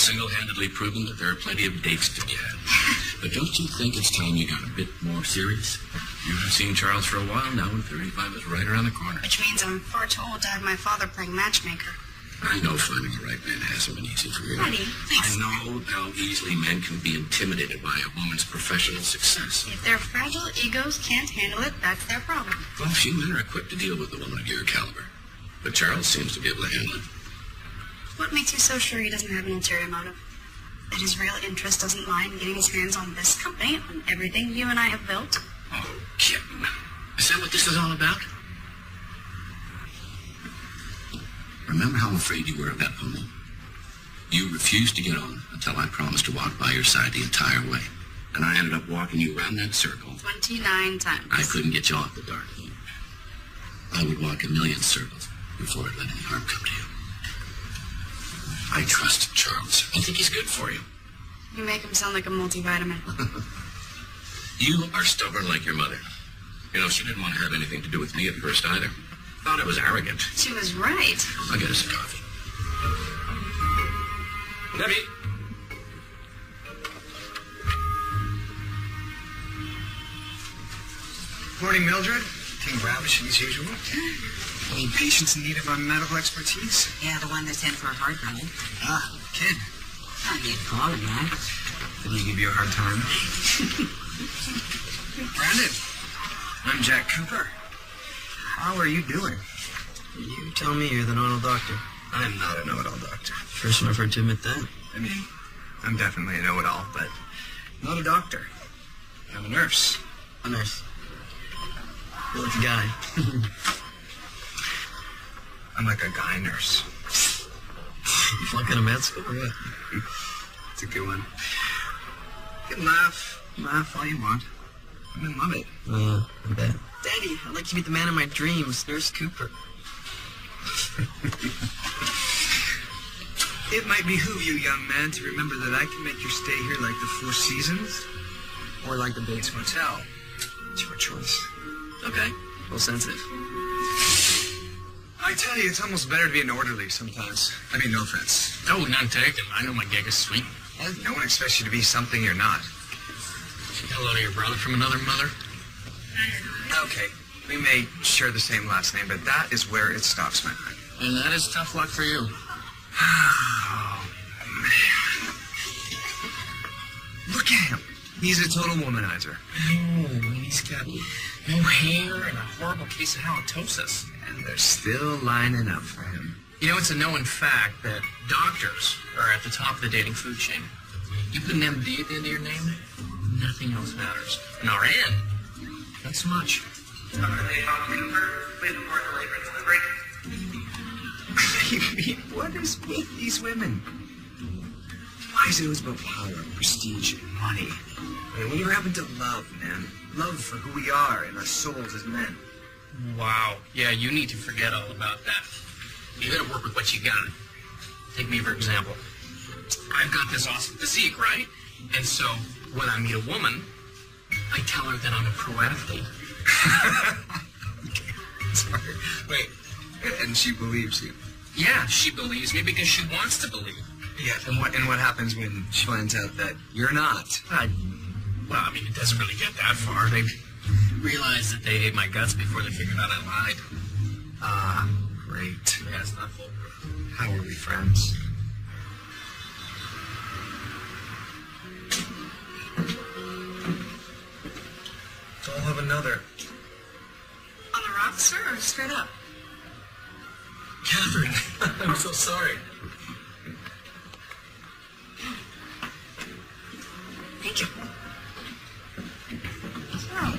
single-handedly proven that there are plenty of dates to be had. But don't you think it's time you got a bit more serious? You have seen Charles for a while now, and 35 is right around the corner. Which means I'm far too old to have my father playing matchmaker. I know finding the right man hasn't been easy for you. Daddy, please. I know how easily men can be intimidated by a woman's professional success. If their fragile egos can't handle it, that's their problem. Well, few men are equipped to deal with a woman of your caliber. But Charles seems to be able to handle it. What makes you so sure he doesn't have an ulterior motive? That his real interest doesn't lie in getting his hands on this company, on everything you and I have built? Oh, Kim. Is that what this is all about? Remember how afraid you were of that pony? You refused to get on until I promised to walk by your side the entire way. And I ended up walking you around that circle. 29 times. I couldn't get you off the dark thing. I would walk a million circles before I'd let any harm come to you. I trust Charles. I think he's good for you. You make him sound like a multivitamin. You are stubborn like your mother. You know, she didn't want to have anything to do with me at first either. Thought I was arrogant. She was right. I'll get us a coffee. Debbie. Morning, Mildred. Team ravishing as usual. Any patients in need of medical expertise? Yeah, the one that's in for a heart running. Ah, kid. I need to call him, man. Did he give you a hard time? Brandon, I'm Jack Cooper. How are you doing? You tell me you're the know-it-all doctor. I'm not a know-it-all doctor. First one I've heard to admit that. I mean, I'm definitely a know-it-all, but not a doctor. I'm a nurse. A nurse. You're like a guy. I'm like a guy nurse. You flunk out of med school or what? It's a good one. You can laugh all you want. I mean, love it. I bet. Daddy, I'd like to meet the man of my dreams, Nurse Cooper. It might behoove you, young man, to remember that I can make your stay here like the Four Seasons or like the Bates Motel. It's your choice. Okay. Well, sensitive. I tell you, it's almost better to be an orderly sometimes. I mean, no offense. Oh, none taken. I know my gig is sweet. No one expects you to be something you're not. Hello to your brother from another mother. Okay, we may share the same last name, but that is where it stops, my friend. And that is tough luck for you. Oh, man. Look at him. He's a total womanizer. Oh, he's got no hair and a horrible case of halitosis. And they're still lining up for him. You know, it's a known fact that doctors are at the top of the dating food chain. You put an MD at the end of your name, nothing else matters. An RN, not so much. I mean, what is with these women? Why is it always about power, prestige, and money? I mean, whatever happened to love, man? Love for who we are and our souls as men. Wow. Yeah, you need to forget all about that. You gotta work with what you got. Take me for example. I've got this awesome physique, right? And so, when I meet a woman, I tell her that I'm a pro athlete. Sorry. Wait. And she believes you? Yeah, she believes me because she wants to believe. Yeah, and what happens when she finds out that you're not? Well, I mean, it doesn't really get that far. They realize that they hate my guts before they figured out I lied. Ah, great. Yeah, it's not foolproof. How are we friends? I'll have another. On the rocks, sir, or straight up? Catherine, I'm so sorry. Thank you. So,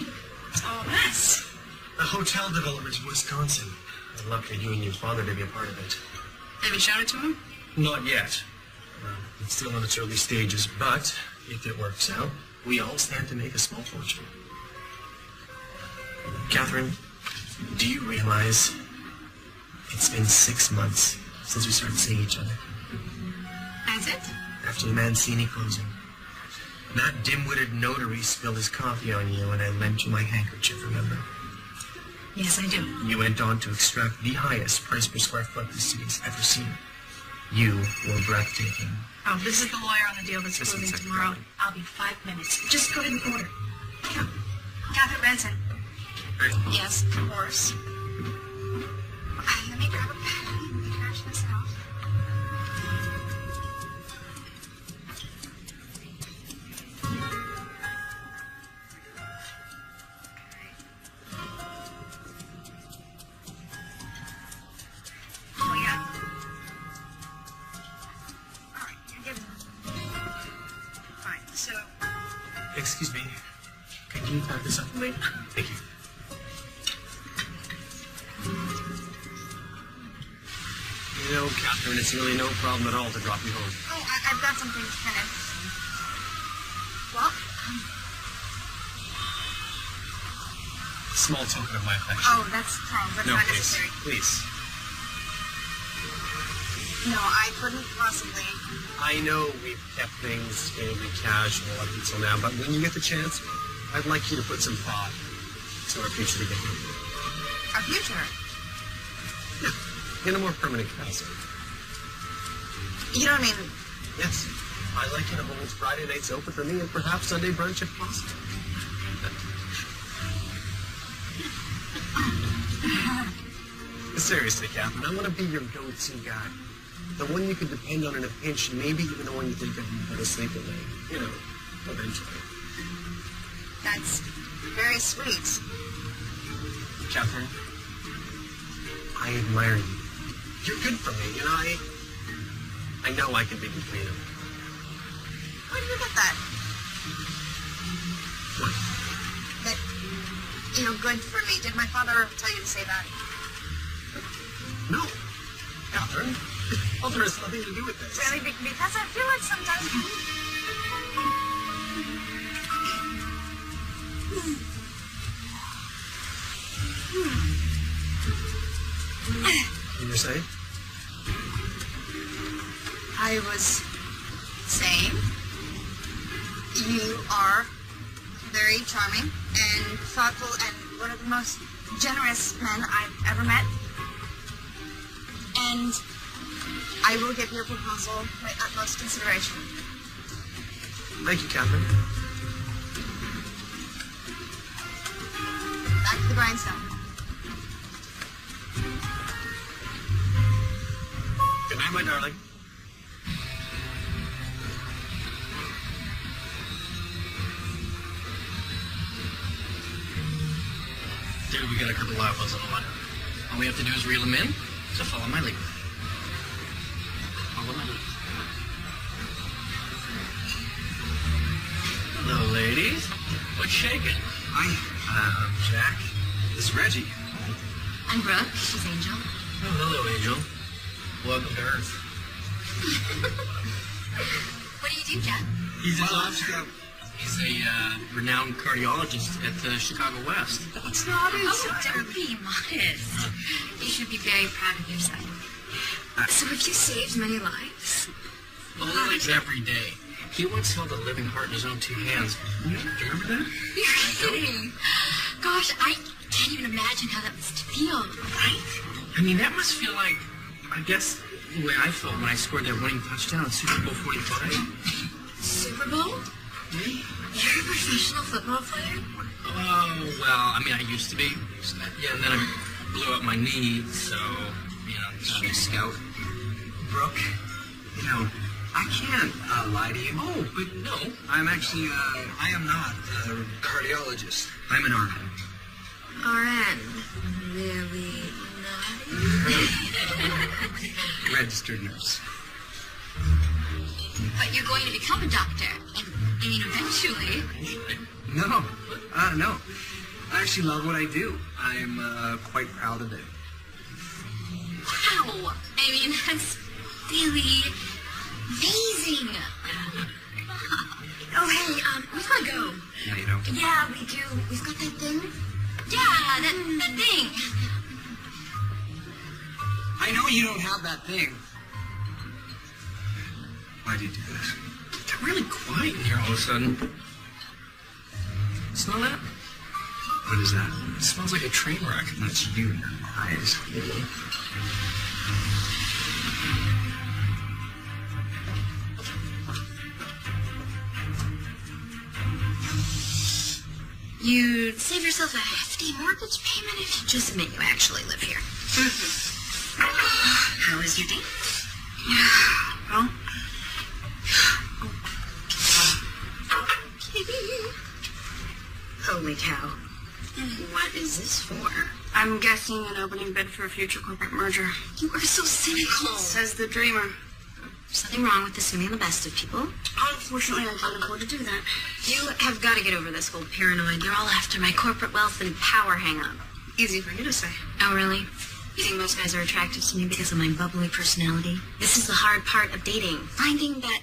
it's all a mess. A hotel development in Wisconsin. I'd love for you and your father to be a part of it. Have you shown it to him? Not yet. It's still in its early stages, but if it works out, we all stand to make a small fortune. Catherine, do you realize it's been 6 months since we started seeing each other? That's it? After the Mancini closing. That dim-witted notary spilled his coffee on you, and I lent you my handkerchief, remember? Yes, I do. You went on to extract the highest price per square foot the city's ever seen. You were breathtaking. Oh, this is the lawyer on the deal that's Just closing one second, tomorrow. Catherine. I'll be 5 minutes. Just go ahead and order. Yeah. Catherine Benson. Yes, of course. Let me grab a pen. Scratch this out. Oh, yeah. All right, you're good. Fine, so... Excuse me. Could you type this up for me? Thank you. You know, Catherine, it's really no problem at all to drop you home. Oh, I've got something kind of... Well, Small token of my affection. oh, that's wrong. That's No, not please. necessary. Please. No, I couldn't possibly. I know we've kept things fairly casual up until now, but when you get the chance, I'd like you to put some thought to our future together. Our future? Yeah, in a more permanent capacity. You don't mean... Yes, I'd like you to hold Friday nights open for me and perhaps Sunday brunch if possible. Seriously, Catherine, I want to be your go-to guy. The one you can depend on in a pinch, and maybe even the one you think of you put to sleep at night. You know, eventually. That's very sweet. Catherine, I admire you. You're good for me, and I know I can be good for you. Where did you get that? What? That you're good for me. Did my father tell you to say that? No. Catherine, father has nothing to do with this. Really? Because I feel like sometimes... You were saying? I was saying you are very charming and thoughtful and one of the most generous men I've ever met. And I will give your proposal my utmost consideration. Thank you, Catherine. Back to the grindstone. Good night, my darling. Dude, we got a couple live ones on the line. All we have to do is reel them in, so follow my lead. Follow my lead. Hello, ladies. What's shaking? Hi, Jack. This is Reggie. I'm Brooke. She's Angel. Oh, hello, Angel. Welcome to Earth. What do you do, Jack? He's a renowned cardiologist at the Chicago West. It's not Oh, don't be modest. You should be very proud of yourself. So have you saved many lives? Only every day. He once held a living heart in his own two hands. Do you remember that? You're kidding. Gosh, I can't even imagine how that must feel. Right? I mean, that must feel like, I guess, the way I felt when I scored that winning touchdown in Super Bowl 45. Super Bowl? You're a professional football player? Oh, well, I mean, I used to be. Yeah, and then I blew up my knee, so, you know, I'm a scout. Brooke, you know, I can't lie to you. Oh, but no. I'm actually, I am not a cardiologist. I'm an RN. RN. Really not. Registered nurse. But you're going to become a doctor. I mean, eventually. No, no. I actually love what I do. I'm quite proud of it. Wow. I mean, that's really amazing. Oh, hey, we've got to go. No, you don't. Yeah, we do. We've got that thing. Yeah, that thing. I know you don't have that thing. Why'd you do this? It's really quiet in here all of a sudden. Smell that? What is that? It smells like a train wreck. That's you in your eyes. You'd save yourself a hefty mortgage payment if you just admit you actually live here. How was your date? Well... Holy cow. What is this for? I'm guessing an opening bid for a future corporate merger. You are so cynical. Says the dreamer. There's nothing wrong with assuming the best of people. Unfortunately, I can't afford to do that. You have got to get over this whole paranoid. They're all after my corporate wealth and power hang-up. Easy for you to say. Oh, really? You think most guys are attracted to me because of my bubbly personality? This is the hard part of dating. Finding that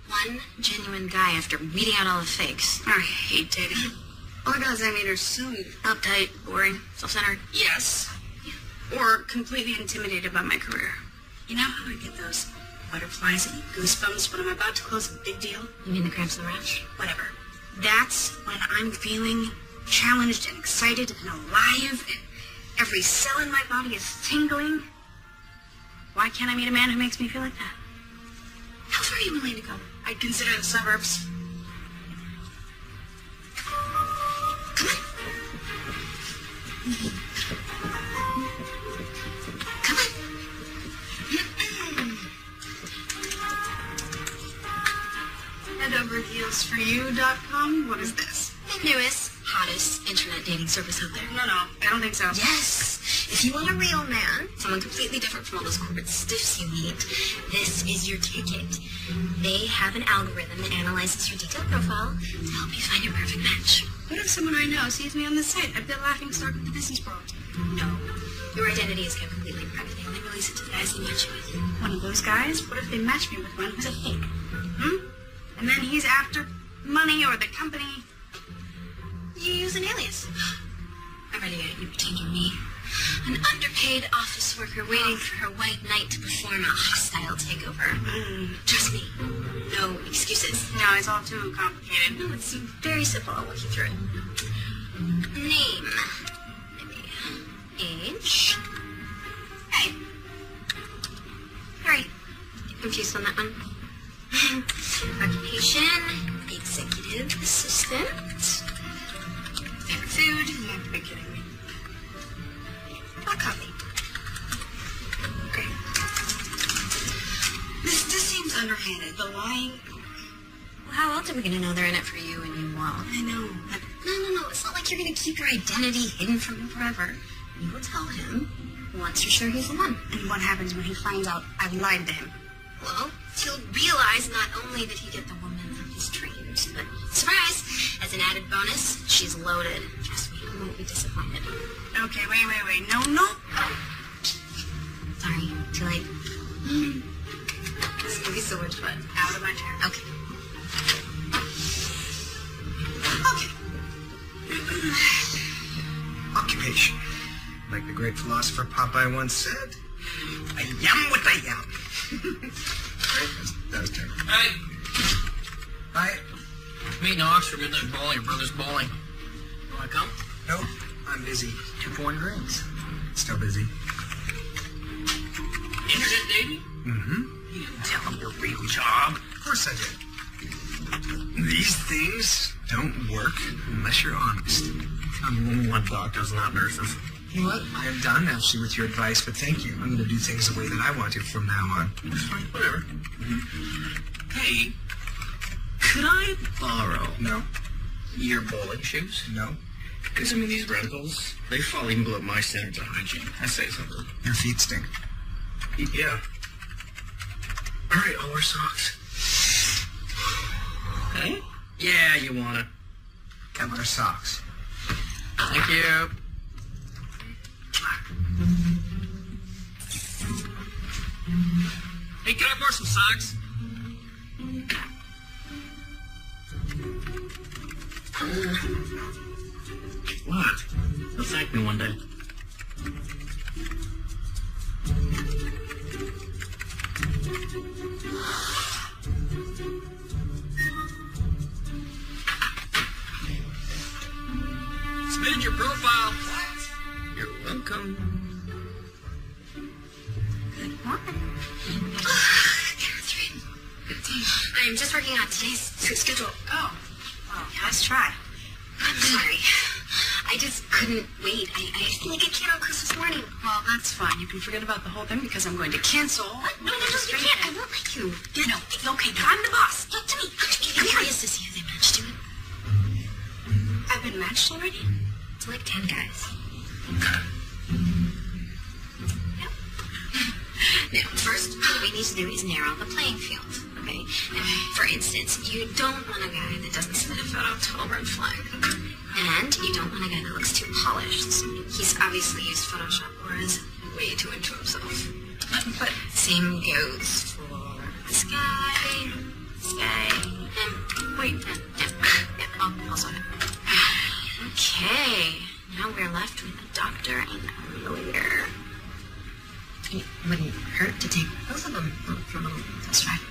one genuine guy after weeding out all the fakes. I hate dating. All the guys I meet are so uptight, boring, self-centered. Yes. Or completely intimidated by my career. You know how I get those butterflies and goosebumps when I'm about to close a big deal? You mean the cramps and the rash? Whatever. That's when I'm feeling challenged and excited and alive, and every cell in my body is tingling. Why can't I meet a man who makes me feel like that? How far are you willing to go? I'd consider the suburbs. Come on. Come on. Headoverheelsforyou.com? What is this? The newest, hottest internet dating service out there. No, I don't think so. Yes. If you want a real man, someone completely different from all those corporate stiffs you meet, this is your ticket. They have an algorithm that analyzes your detailed profile to help you find your perfect match. What if someone I know sees me on the site? I'd be a laughing stock of the business world. No. Your identity is kept completely private. They only release it to the guys they match you with. One of those guys? What if they match me with one who's a fake? And then he's after money or the company? You use an alias. I'm ready to get you pretend you're me. An underpaid office worker waiting for her white knight to perform a hostile takeover. Trust me. No excuses. No, it's all too complicated. No, it's very simple. I'll walk you through it. Name. Maybe. Age. Hey. All right. Confused on that one. Occupation. Executive assistant. Favorite food? You have to be kidding me. Hot coffee. Great. This seems underhanded. The lying... Well, how else are we going to know they're in it for you and you won't? I know, but... No. It's not like you're going to keep your identity hidden from him forever. You will tell him once you're sure he's the one. And what happens when he finds out I've lied to him? Well, he'll realize not only did he get the woman from his dreams, but surprise! As an added bonus, she's loaded. Trust me, he won't be disappointed. Okay, wait. No. Sorry, too late. This is going to be so much fun. Out of my chair. Okay. Occupation. Like the great philosopher Popeye once said, I yum what I yum. Right? That was terrible. Hey, Hi. meeting Oxford midnight bowling. Your brother's bowling. Want to come? Nope. I'm busy. 2 point rings. Still busy. Internet dating? Mm-hmm. You didn't tell him your real job. Of course I did. These things don't work unless you're honest. I'm one doctors, not nurses. You know what? I am done actually with your advice, but thank you. I'm going to do things the way that I want to from now on. It's fine, whatever. Hey, could I borrow No. your bowling shoes? No. Because, I mean, these rentals, they fall even below my standards of hygiene. I say something. Your feet stink. Yeah. All right, I'll wear socks. Hey? Yeah, you wanna. Can't wear socks. Thank you. Hey, can I borrow some socks? What? He'll thank me one day. Submitted your profile. You're welcome. Good morning. Catherine. I'm just working on today's schedule. Oh, well, nice try. I'm sorry. I just couldn't wait. I feel like a kid on Christmas morning. Well, that's fine. You can forget about the whole thing because I'm going to cancel. What? No, you can't. I won't let you. No, okay, now I'm the boss. Look to me. I'm curious to see who they matched to. I've been matched already? It's like 10 guys. Yep. Now, first, what we need to do is narrow the playing field, okay? And for instance, you don't want a guy that doesn't submit a photo to a red flag. And you don't want a guy that looks too polished. He's obviously used Photoshop or is way too into himself. But same goes for this guy, and wait, also him. Okay, now we're left with a doctor and a lawyer. It wouldn't hurt to take both of them for a little test drive.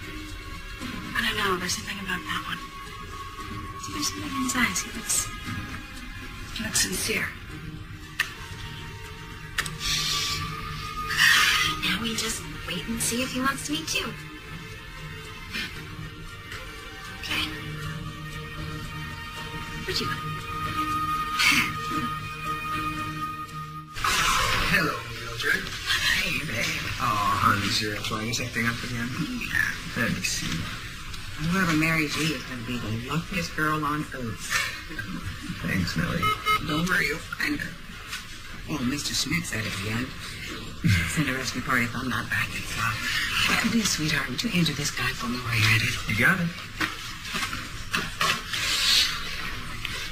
I don't know. There's something about that one. There's something in his eyes. He looks sincere. Now we just wait and see if he wants to meet you. Okay. Where'd you go? Hello, Mildred. Hey, babe. Oh, honey, is your arthritis acting up again? Yeah. Let me see. Whoever marries you is going to be the luckiest girl on earth. Thanks, Millie. Don't worry, you'll find her. Oh, Mr. Smith said it again. It's an interesting party if I'm not back. Please, sweetheart, would you answer this guy for me while you're at it? You got it.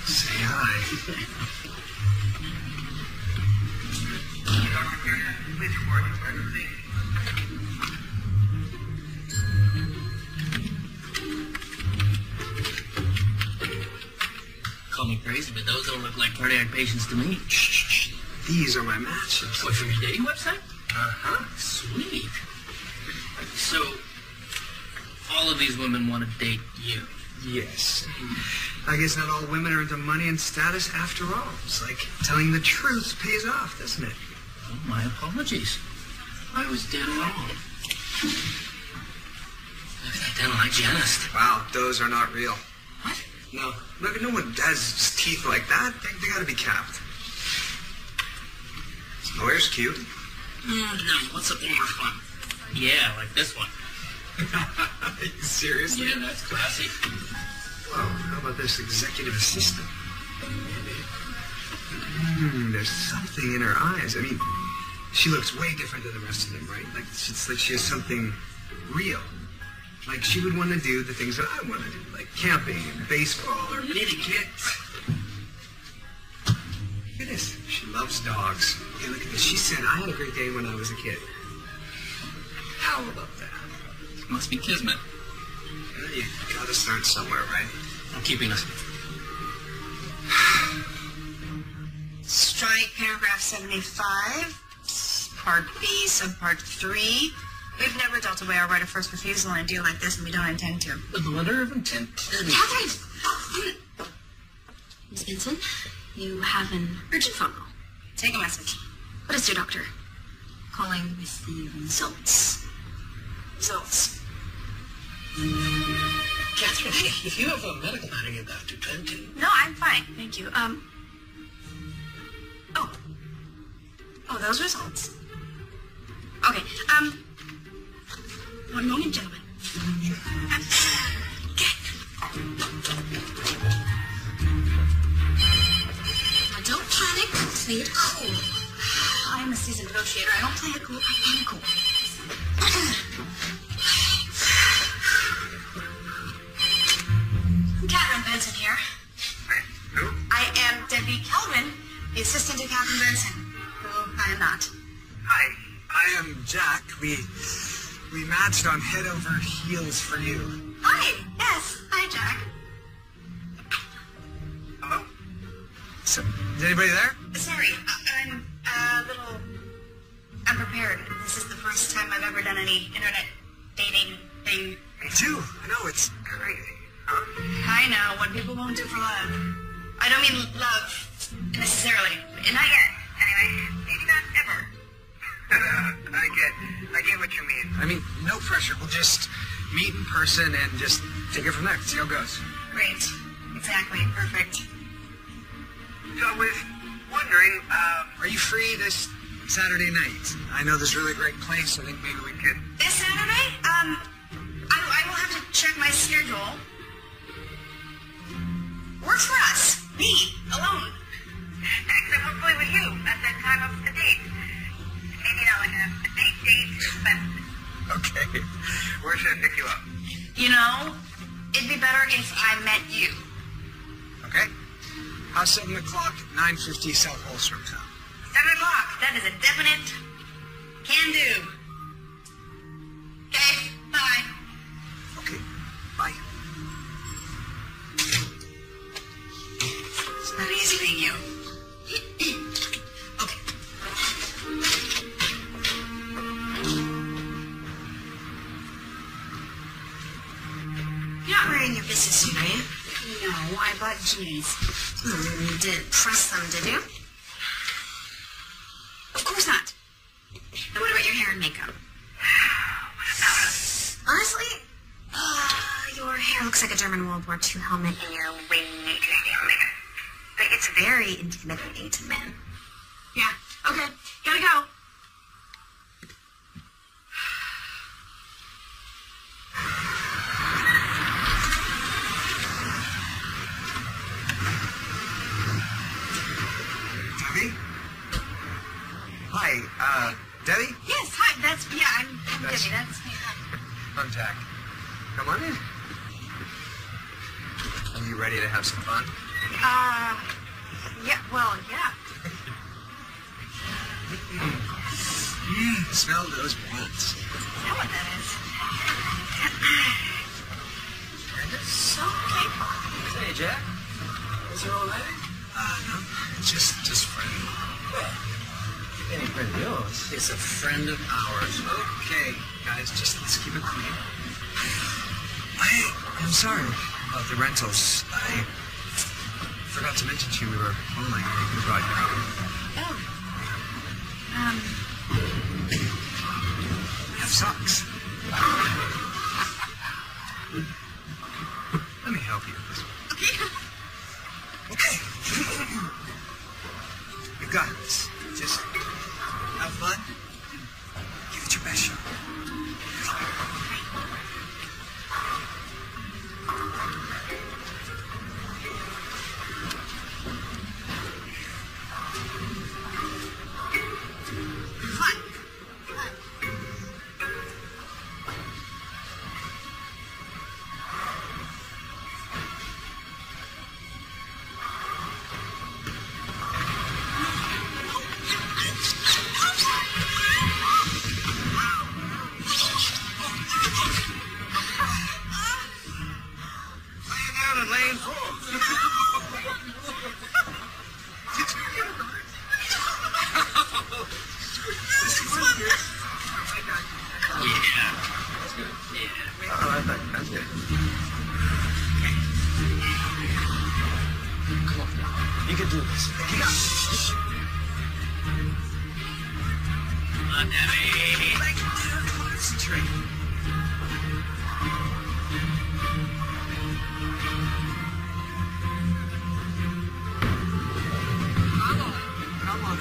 Say hi. Call me crazy, but those don't look like cardiac patients to me. Shh. These are my matches. What, from your dating website? Uh-huh. Sweet. So, all of these women want to date you. Yes. I guess not all women are into money and status after all. It's like telling the truth pays off, doesn't it? Oh, my apologies. I was dead wrong. Look at that dental hygienist. Wow, those are not real. What? No. Look, no one does teeth like that. They gotta be capped. This lawyer's cute. No, what's something more fun? Yeah, like this one. Seriously? Yeah, that's classy. Whoa, how about this executive assistant? There's something in her eyes. I mean, she looks way different than the rest of them, right? Like, it's like she has something real. Like, she would want to do the things that I want to do, like camping and baseball or meeting kids. Look at this. She loves dogs. Hey, look at this. She said, I had a great day when I was a kid. How about that? Must be kismet. Well, you gotta start somewhere, right? I'm keeping us. Strike paragraph 75, part B, subpart 3. We've never dealt away our right of first refusal in a deal like this, and we don't intend to. With the letter of intent. Catherine! Miss Benson, you have an urgent phone call. Take a message. What is your doctor? Calling with the results. Results. Catherine, if you have a medical matter you'd have to tend to. No, I'm fine. Thank you. Oh, those results. Okay, one moment, gentlemen. Now don't panic. Play it cool. I am a seasoned negotiator. I don't play it cool. I play it cool. Catherine Benson here. Who? I am Debbie Kelvin, the assistant to Catherine Benson, who I am not. Hi, I am Jack. We matched on Head Over Heels for You. Hi. Yes. Hi, Jack. Hello? So, is anybody there? Sorry, I'm a little unprepared. This is the first time I've ever done any internet dating thing. Me too. I know, it's crazy. I know what people won't do for love. I don't mean love necessarily. Not yet. Anyway, maybe not ever. I get what you mean. I mean, no pressure. We'll just meet in person and just take it from there. See how it goes. Great. Exactly. Perfect. So I was wondering, are you free this Saturday night? I know this really great place. I think maybe we could... This Saturday? I will have to check my schedule. Works for us. Me, alone. Actually, hopefully with you at that time of the date. Maybe not like a date, but... Okay. Where should I pick you up? You know, it'd be better if I met you. Okay. How's 7 o'clock? 950 South Holstrom Town. 7 o'clock. That is a definite can do. Okay, bye. Okay, bye. It's not easy being you. Okay. You're not wearing your business suit, are you? No, I bought jeans. You didn't press them, did you? Of course not. And what about your hair and makeup? What about it? Honestly, your hair looks like a German World War II helmet, and you're way too helmet. But it's very intimidating to men. Yeah, okay, gotta go. Debbie? Hi, Debbie? Yes, hi, I'm Debbie, that's me. I'm Jack. Come on in. Are you ready to have some fun? Yeah, well, yeah. Smell those buns. I know what that is. So capable. Hey, Jack. Is there all right? No. Just friend. Any friend of yours? It's a friend of ours. Okay, guys, just let's keep it clean. I'm sorry about the rentals. I forgot to mention to you we were bowling. We brought you out. Oh. We have socks. Let me help you with this one. Okay. You got this. Just have fun. Give it your best shot. You can do this. Concentrate. Come on.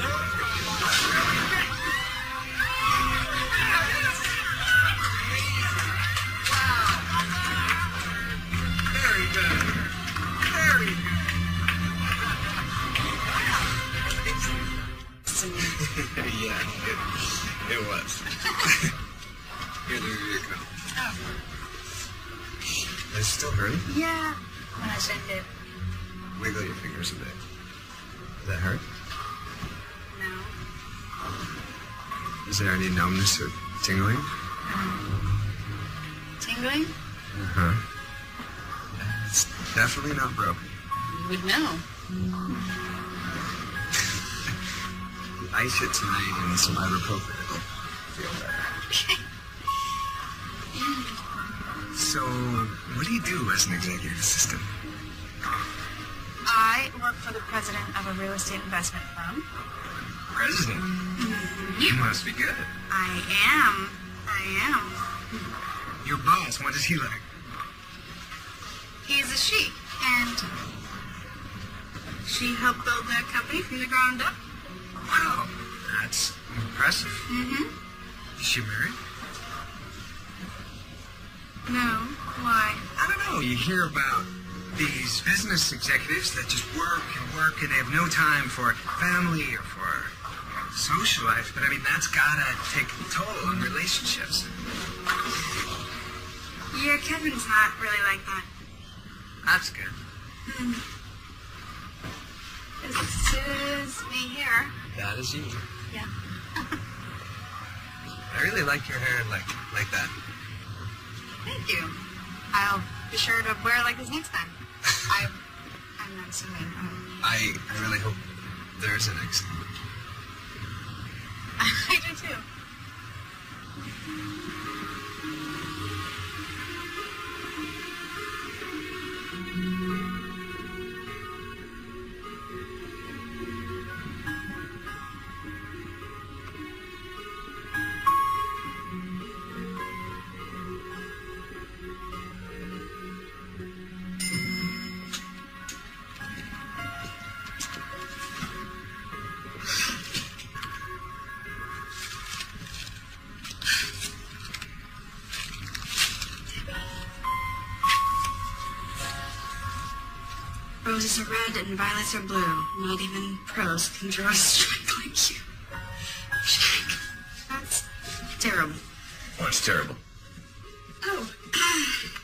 Very good. Very good. Yeah, it was. Here, there you go. Is it still hurting? Yeah, when I send it. Wiggle your fingers a bit. Does that hurt? No. Is there any numbness or tingling? Tingling? Uh-huh. It's definitely not broken. You would know. Ice it tonight and some ibuprofen. It'll feel better. Okay. So, what do you do as an executive assistant? I work for the president of a real estate investment firm. President? You must be good. I am. Your boss, what is he like? He's a she, and She helped build that company from the ground up. Wow, that's impressive. Mm-hmm. Is she married? No. Why? I don't know. You hear about these business executives that just work and they have no time for family or for social life. But I mean, that's gotta take a toll on relationships. Yeah, Kevin's not really like that. That's good. This is me here. That is you. Yeah. I really like your hair like that. Thank you. I'll be sure to wear it like this next time. I'm not assuming. I really hope there's an next time. I do too. Roses are red and violets are blue. Not even prose can draw a strike like you. Jack, that's terrible. What's terrible? Oh,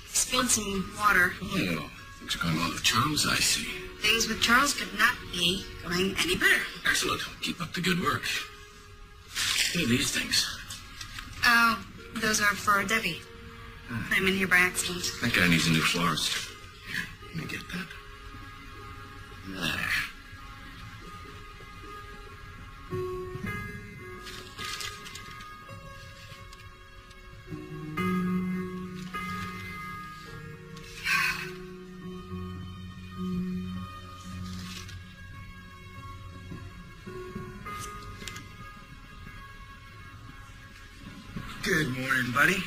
spilled some water. Oh, things are going well with Charles, I see. Things with Charles could not be going any better. Excellent. Keep up the good work. What are these things? Oh, those are for Debbie. I'm in here by accident. That guy needs a new florist. Here, let me get that. There. Good morning, buddy.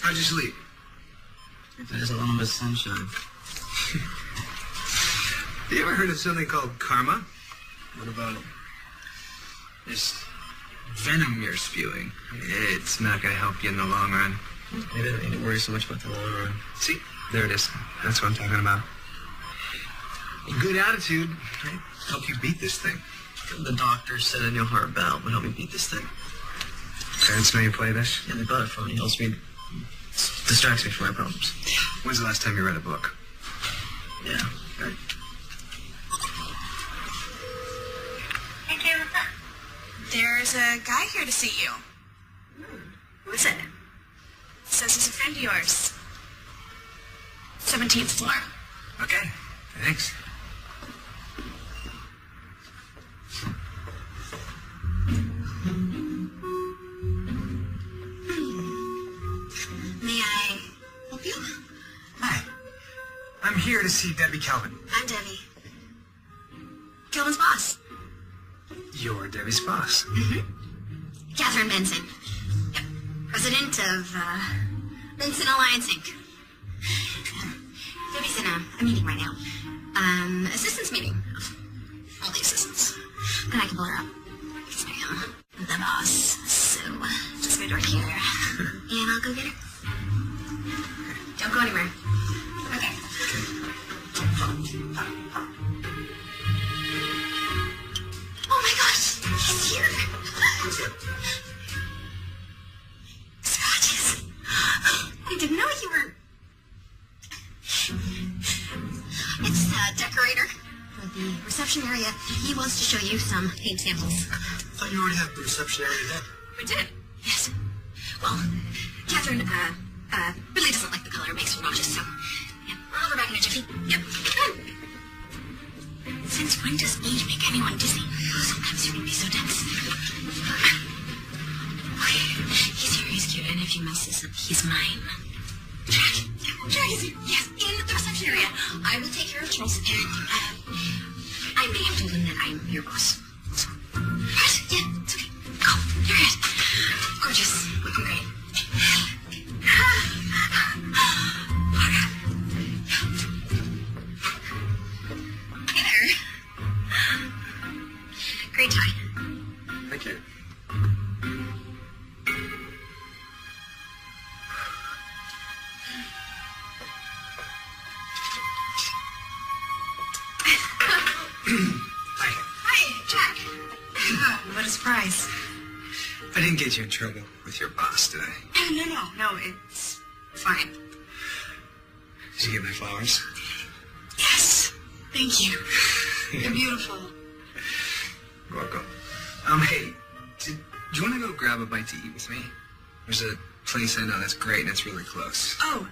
How'd you sleep? There's a little bit of sunshine. You ever heard of something called karma? What about it? This venom you're spewing. It's not going to help you in the long run. Maybe I don't need to worry so much about the long run. See? There it is. That's what I'm talking about. A good attitude might help you beat this thing. The doctor said a new heart valve would help me beat this thing. Parents know you play this? Yeah, they bought it for me. It helps me, distracts me from my problems. When's the last time you read a book? Yeah, right. Hey, Kay, what's up? There's a guy here to see you. Who's it? Says he's a friend of yours. 17th floor. Okay, thanks. May I help you? Hi. I'm here to see Debbie Calvin. I'm Debbie. Kelvin's boss. You're Debbie's boss. Catherine Benson. Yep. President of Benson Alliance, Inc. Debbie's in a meeting right now. Assistants meeting. All the assistants. And I can pull her up. Because I am the boss. So, just wait right here. And I'll go get her. Don't go anywhere. Okay. Oh my gosh, he's here. Scratches. I didn't know you were. It's the decorator for the reception area. He wants to show you some paint samples. I thought you already have the reception area done. We did. Yes. Well, Catherine, really doesn't like the color. It makes her nauseous, so... Yeah, I'll go back in a jiffy. Yep. Since when does age make anyone dizzy? Sometimes you can be so dense. He's here, he's cute, and if you mess this up, he's mine. Jack is here. Yes, in the reception area. I will take care of Charles, and, I may have told him that I'm your boss. What? Yeah, it's okay. Go, you're it. Gorgeous. Looking great. Hey there. Hi. Hi, Jack. What a surprise. I didn't get you in trouble with your boss, did I? No, it's fine. Did you get my flowers? Yes, thank you. They're beautiful. You're welcome. Hey, do you want to go grab a bite to eat with me? There's a place I know that's great and it's really close. Oh,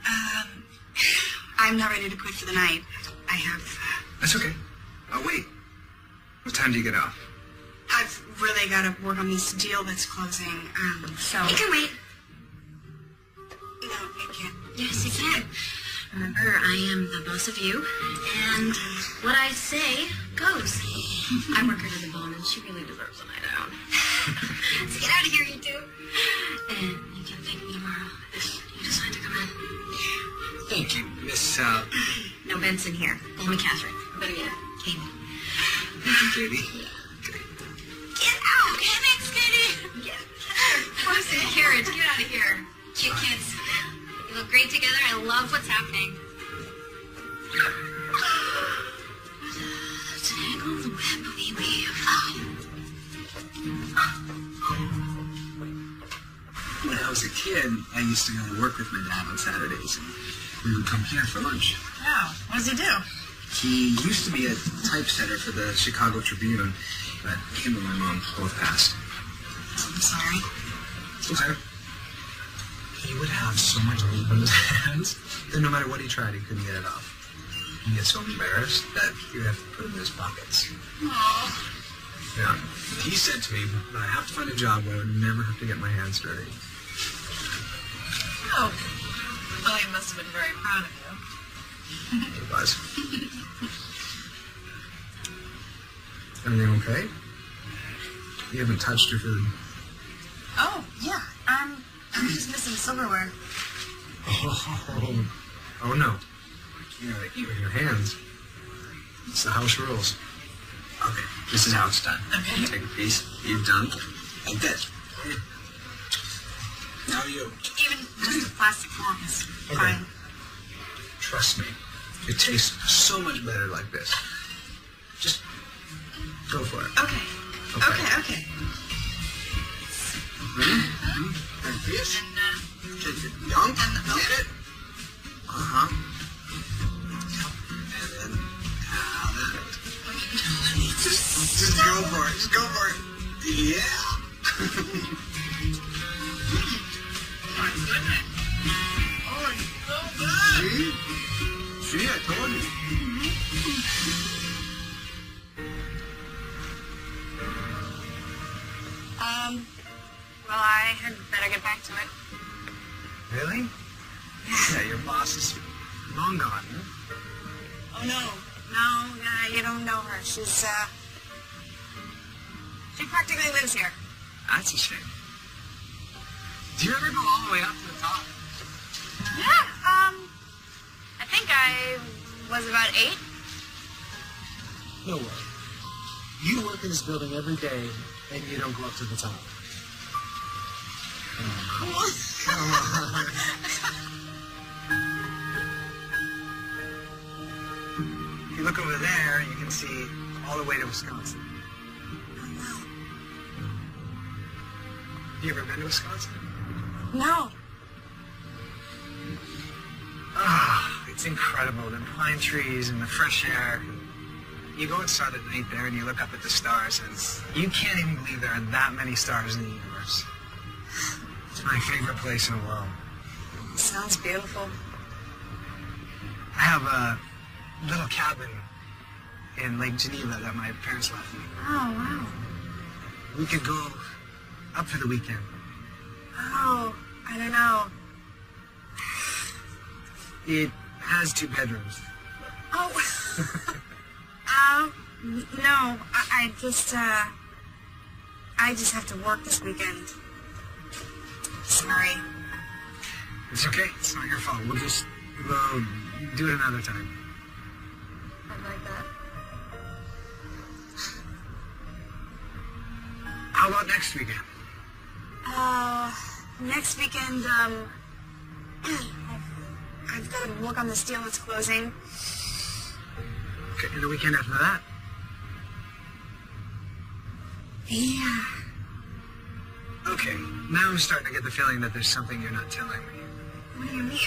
I'm not ready to quit for the night. I have, That's okay. Oh, wait. What time do you get off? I've really got to work on this deal that's closing, so... It can wait. No, it can't. Yes, you can. Remember, I am the boss of you, and what I say goes. I work her to the bone, and she really deserves a night out. So get out of here, you two. And you can thank me tomorrow if you decide to come in. Thank you, Miss, No Benson here. Call me Catherine. Better yet, Katie. Katie. Okay. Get out! Thanks, Katie! Get out. Carriage, get out of here. Cute kids. You look great together. I love what's happening. Tangle the web we weave. When I was a kid, I used to go to work with my dad on Saturdays, and we would come here for lunch. Oh, what does he do? He used to be a typesetter for the Chicago Tribune, but him and my mom both passed. I'm sorry. It's okay. He would have so much ink on his hands that no matter what he tried, he couldn't get it off. He'd get so embarrassed that he would have to put it in his pockets. Aww. Yeah. He said to me that I have to find a job where I would never have to get my hands dirty. Oh. Well, he must have been very proud of you. He was. Everything okay? You haven't touched your food. Oh, yeah. I'm just missing silverware. Oh no. You gotta eat with your hands. It's the house rules. Okay, this is how it's done. Okay. Take a piece, you dunk, like this. Now you. Even just a plastic fork is fine. Trust me, it tastes so much better like this. Just go for it. Okay. Okay. Ready? Take a piece. And, Take it. Dunk it. Uh-huh. And then out of it. Just go for it. Just go for it. Yeah. My goodness. Oh, it's so good. See, I told you. Well, I had better get back to it. Really? Yeah, your boss is long gone, huh? Oh, no, you don't know her. She practically lives here. That's a shame. Do you ever go all the way up to the top? Yeah, I think I was about 8. No way. You work in this building every day, and you don't go up to the top. Come on. If you look over there, you can see all the way to Wisconsin. You ever been to Wisconsin? No. Ah, it's incredible. The pine trees and the fresh air. You go outside at night there and you look up at the stars and you can't even believe there are that many stars in the universe. It's my favorite place in the world. Sounds beautiful. I have a little cabin in Lake Geneva that my parents left me. Oh, wow. We could go up for the weekend. Oh, I don't know. It has 2 bedrooms. Oh. No. I just have to work this weekend. Sorry. It's okay. It's not your fault. We'll do it another time. I'd like that. How about next weekend? Next weekend, I've got to work on this deal that's closing. Okay, and the weekend after that? Yeah. Okay, now I'm starting to get the feeling that there's something you're not telling me. What do you mean?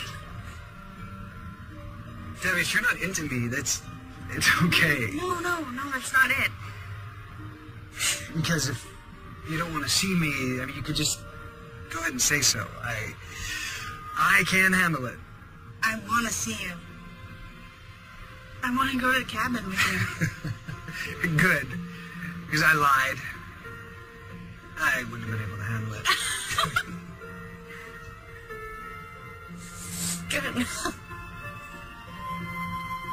Debbie, if you're not into me, it's okay. No, that's not it. Because if you don't want to see me, I mean, you could just go ahead and say so. I can't handle it. I want to see you. I want to go to the cabin with you. Good. Because I lied. I wouldn't have been able to handle it. Good.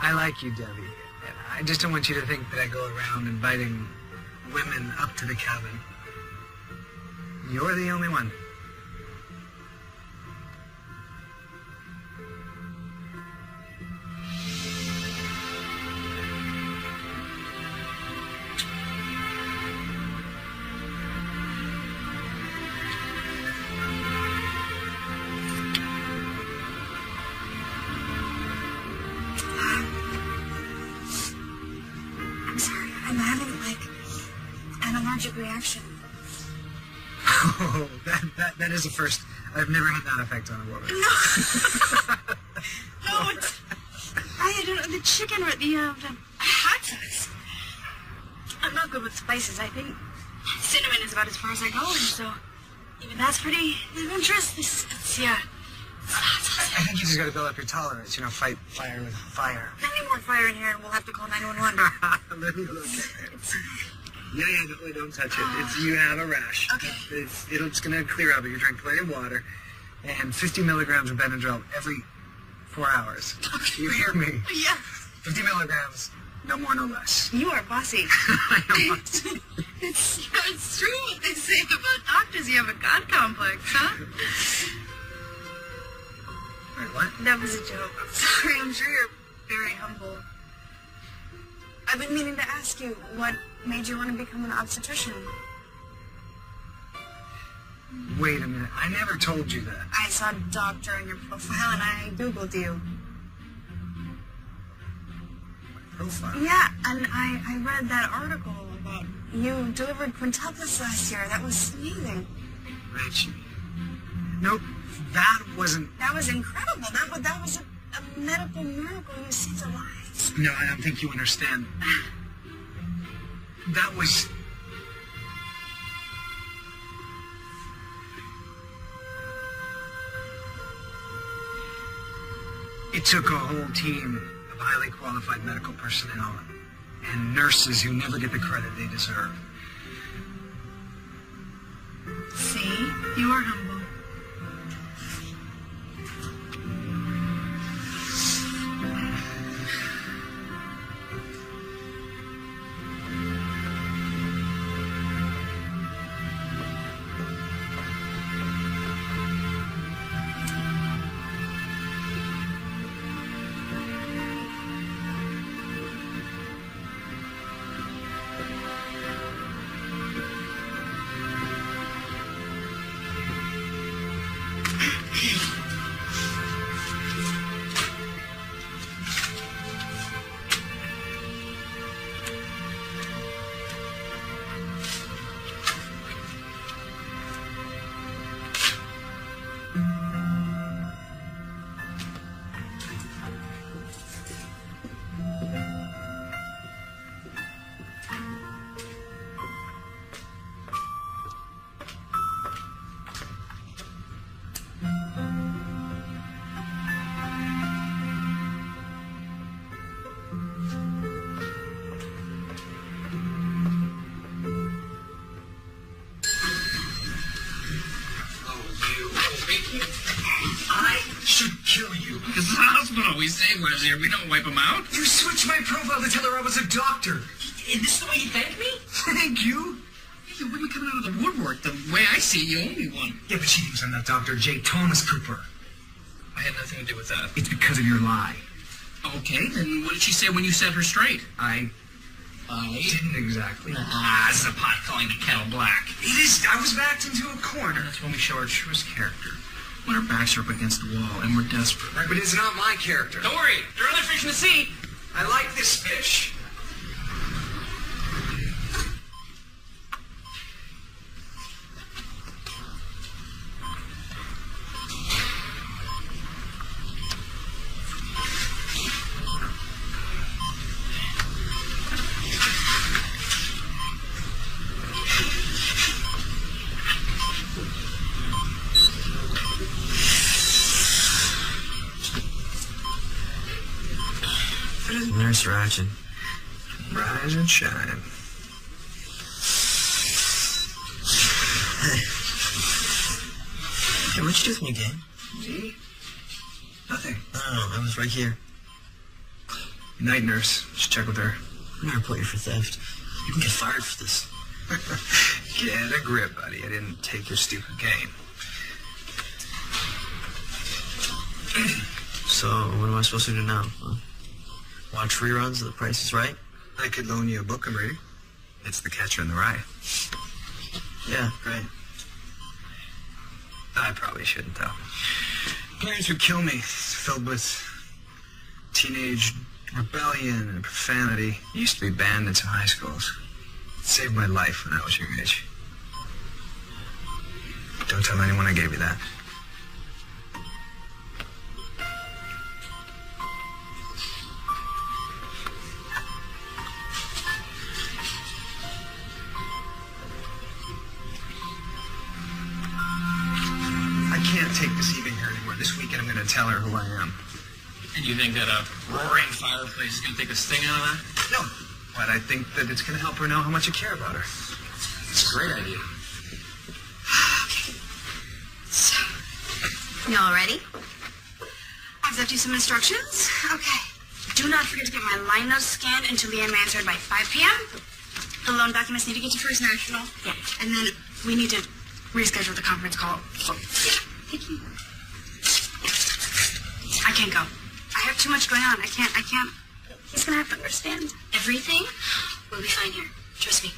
I like you, Debbie. I just don't want you to think that I go around inviting women up to the cabin. You're the only one. I'm sorry. I'm having, an allergic reaction. Oh, that is a first. I've never had that effect on a woman. No, it's... I don't know, the chicken with the hot sauce. I'm not good with spices. I think cinnamon is about as far as I go, and so even that's pretty adventurous. Yeah. I think you just got to build up your tolerance. Fight fire with fire. I need more fire in here, and we'll have to call 911. Let me look at it. Yeah, don't touch it. You have a rash. Okay. It's going to clear up, but you drink plenty of water and 50 milligrams of Benadryl every 4 hours. Okay. You hear me? Yeah. 50 milligrams, no more, no less. You are bossy. I am bossy. It's true what they say about doctors. You have a god complex, huh? Wait, what? That was a joke. I'm sorry. I'm sure you're very humble. I've been meaning to ask you, what made you want to become an obstetrician? Wait a minute. I never told you that. I saw doctor in your profile, and I Googled you. Profile? Yeah, and I read that article about you delivered quintuplets last year. That was amazing. Rich. Nope, that wasn't... That was incredible. That was a medical miracle. You saved a life. No, I don't think you understand. That was... It took a whole team of highly qualified medical personnel and nurses who never get the credit they deserve. See? You are humble. This is the hospital. We save lives here. We don't wipe them out. You switched my profile to tell her I was a doctor. And this is the way you thank me? Thank you. You're women coming out of the woodwork. The way I see it, you owe me one. Yeah, but she thinks I'm that Dr. J. Thomas Cooper. I had nothing to do with that. It's because of your lie. Okay, then what did she say when you set her straight? I didn't exactly. This is a pot calling the kettle black. It is. I was backed into a corner. That's when we show our truest character. When our backs are up against the wall and we're desperate. Right, but it's not my character. Don't worry. There are other fish in the sea. I like this fish. There's Raj. Rise and shine. Hey, what'd you do from your game? Me? Nothing. I was right here. Night nurse. Just check with her. I'm gonna report you for theft. You can get fired for this. Get a grip, buddy. I didn't take your stupid game. So, what am I supposed to do now? Huh? Watch reruns of The Price is Right? I could loan you a book I'm reading. It's The Catcher in the Rye. Yeah, great. I probably shouldn't, though. Parents would kill me. It's filled with teenage rebellion and profanity. Used to be banned in some high schools. It saved my life when I was your age. Don't tell anyone I gave you that. I can't take deceiving her anymore. This weekend I'm going to tell her who I am. And you think that a roaring fireplace is going to take a sting out of that? No, but I think that it's going to help her know how much I care about her. It's a great idea. Okay. So, y'all ready? I've left you some instructions. Okay. Do not forget to get my line notes scanned into Leanne Mansard by 5 p.m. The loan documents need to get to First National. Yeah. And then we need to reschedule the conference call. Yeah. Thank you. I can't go. I have too much going on. I can't. He's gonna have to understand. Everything will be fine here. Trust me.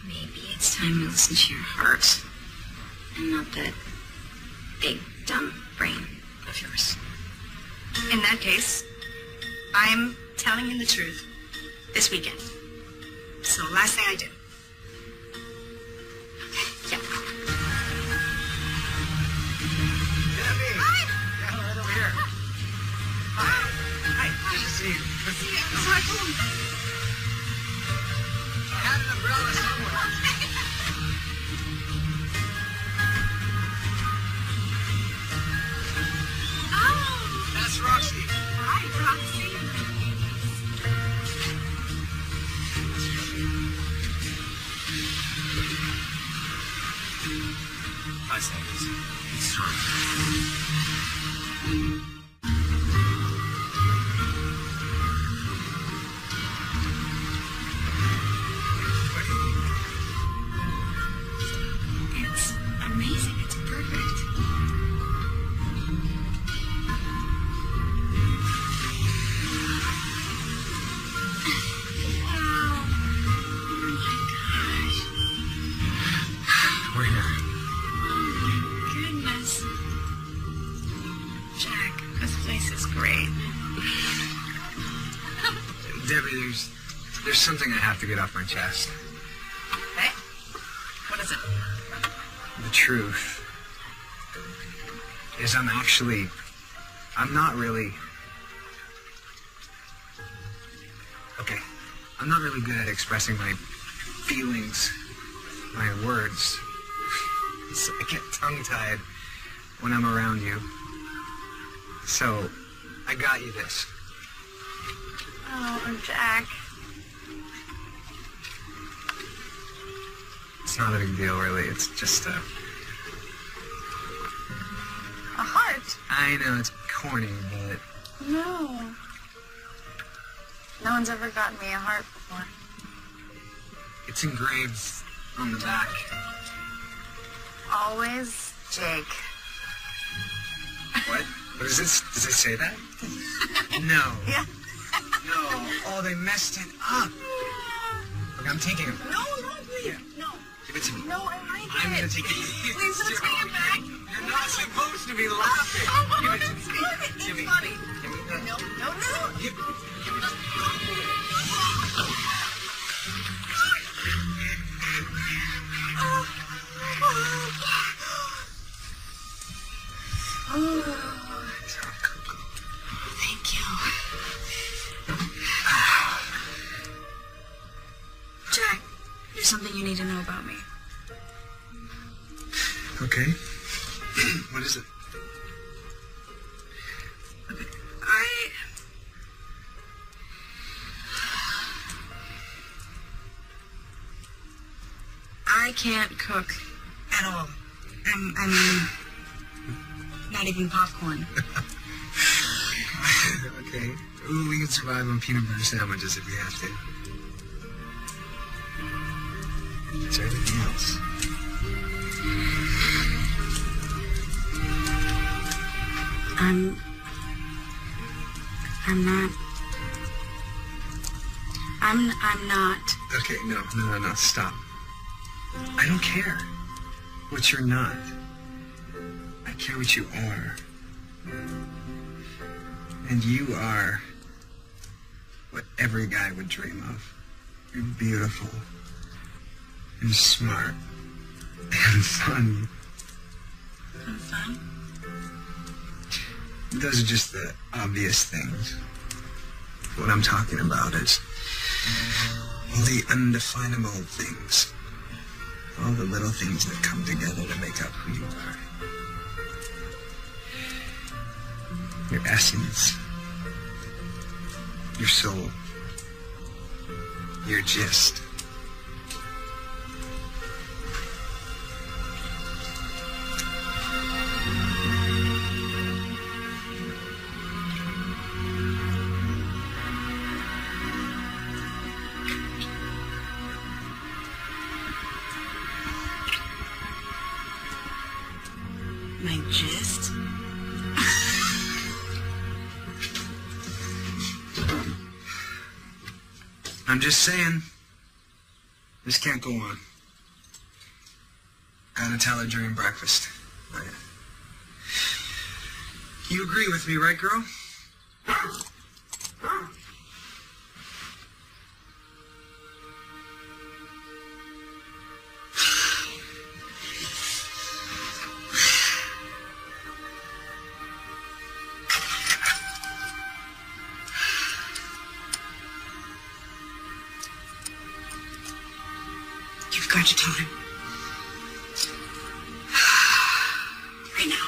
Maybe it's time to listen to your heart and not that big, dumb brain of yours. In that case, I'm telling him the truth this weekend. So last thing I do. Okay, yeah. Debbie! Yeah, right over here. Hi. Good to see you. Good to see you. So I told him. I had an umbrella somewhere. Oh! That's Roxy. Hi, Roxy. Hi, Sanders. It's amazing. It's perfect. We're here. Goodness. Jack, this place is great. Debbie, there's something I have to get off my chest. Hey? What is it? The truth is I'm not really... Okay, I'm not really good at expressing my feelings, my words. So I get tongue-tied when I'm around you. So, I got you this. Oh, Jack. It's not a big deal, really. It's just A heart? I know it's corny, but No. No one's ever gotten me a heart before. it's engraved on the back. Always Jake. What? What is this? Does it say that? No. Yeah. No. Oh, they messed it up. Look, I'm taking it. No, please. No. Give it to me. No, I like it. I'm gonna take it. Please, let's take it back. You're not supposed to be laughing. Oh, Give it to it's me. good. Give me. It's funny. Give me that. No. Give me. Thank you. Jack, there's something you need to know about me. Okay. What is it? can't cook at all. I mean, not even popcorn. Okay. Ooh, we can survive on peanut butter sandwiches if we have to. Is there anything else? I'm not. Okay, no, stop. I don't care what you're not. I care what you are. And you are what every guy would dream of. You're beautiful and smart and fun. I'm fun? Those are just the obvious things. What I'm talking about is all the undefinable things. All the little things that come together to make up who you are. Your essence. Your soul. Your gist. My gist? I'm just saying, this can't go on. Gotta tell her during breakfast. Right. You agree with me, right, girl? You've got your time. Right now.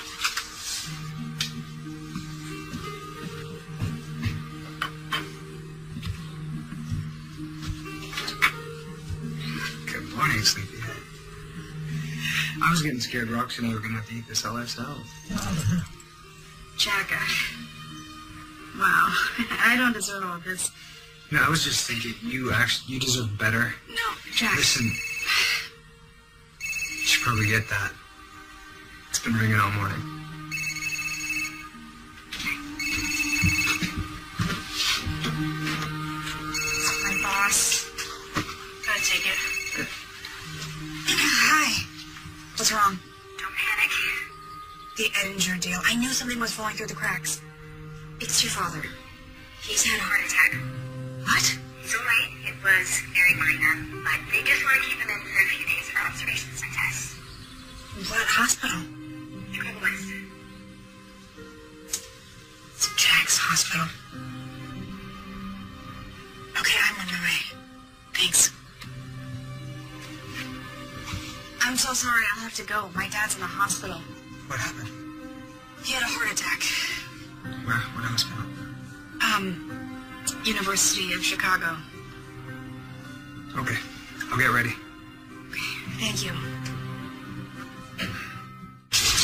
Good morning, sleepyhead. I was getting scared Roxy and I were gonna have to eat this all ourselves. Jack, wow. I don't deserve all this. No, I was just thinking, you deserve better. No, Jack. Listen, you should probably get that. It's been ringing all morning. My boss. Gotta take it. Hi. What's wrong? Don't panic. The Edinger deal. I knew something was falling through the cracks. It's your father. He's had a heart attack. What? It's all right. It was very minor, but they just want to keep him in for a few days for observations and tests. What hospital? Chicago West. It's Jack's hospital. Okay, I'm on my way. Thanks. I'm so sorry. I'll have to go. My dad's in the hospital. What happened? He had a heart attack. Where? What hospital? University of Chicago. Okay, I'll get ready. Okay, thank you.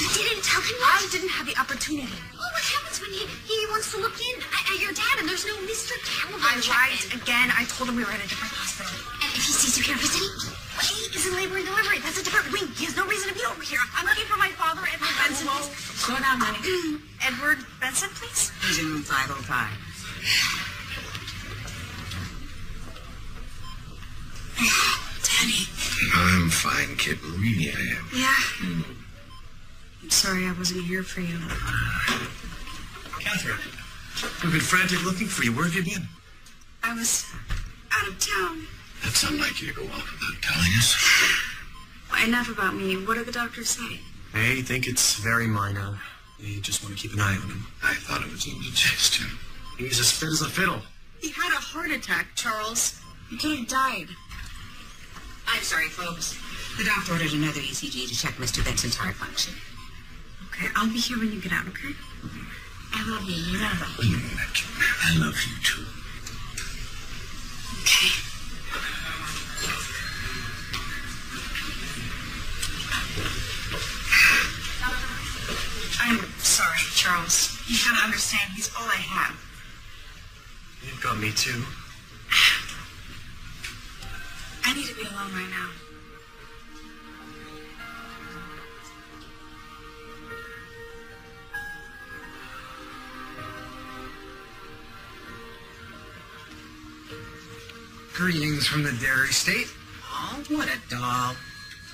You didn't tell him I yet? didn't have the opportunity. Well, what happens when he wants to look in at your dad and there's no Mr. Caliban? I lied again. I told him we were at a different hospital. And if he sees you here visiting, he is in labor and delivery. That's a different wing. He has no reason to be over here. I'm looking for my father, Edward Benson. Slow down, honey. Edward Benson, please? He's in room 505. Danny. I'm fine, kid. Really, I am. Yeah? I'm sorry I wasn't here for you. Catherine, we've been frantic looking for you. Where have you been? I was out of town. That's unlike you to go off without telling us. Enough about me. What did the doctor say? They think it's very minor. They just want to keep an eye on him. I thought it was indigestion. He's as fit as a fiddle. He had a heart attack, Charles. He could have died. I'm sorry, folks. The doctor ordered another ECG to check Mr. Benson's heart function. Okay, I'll be here when you get out, okay? I love you. You know that. I love you, too. Okay. You gotta understand, he's all I have. You've got me too. I need to be alone right now. Greetings from the Dairy State. Oh, what a doll.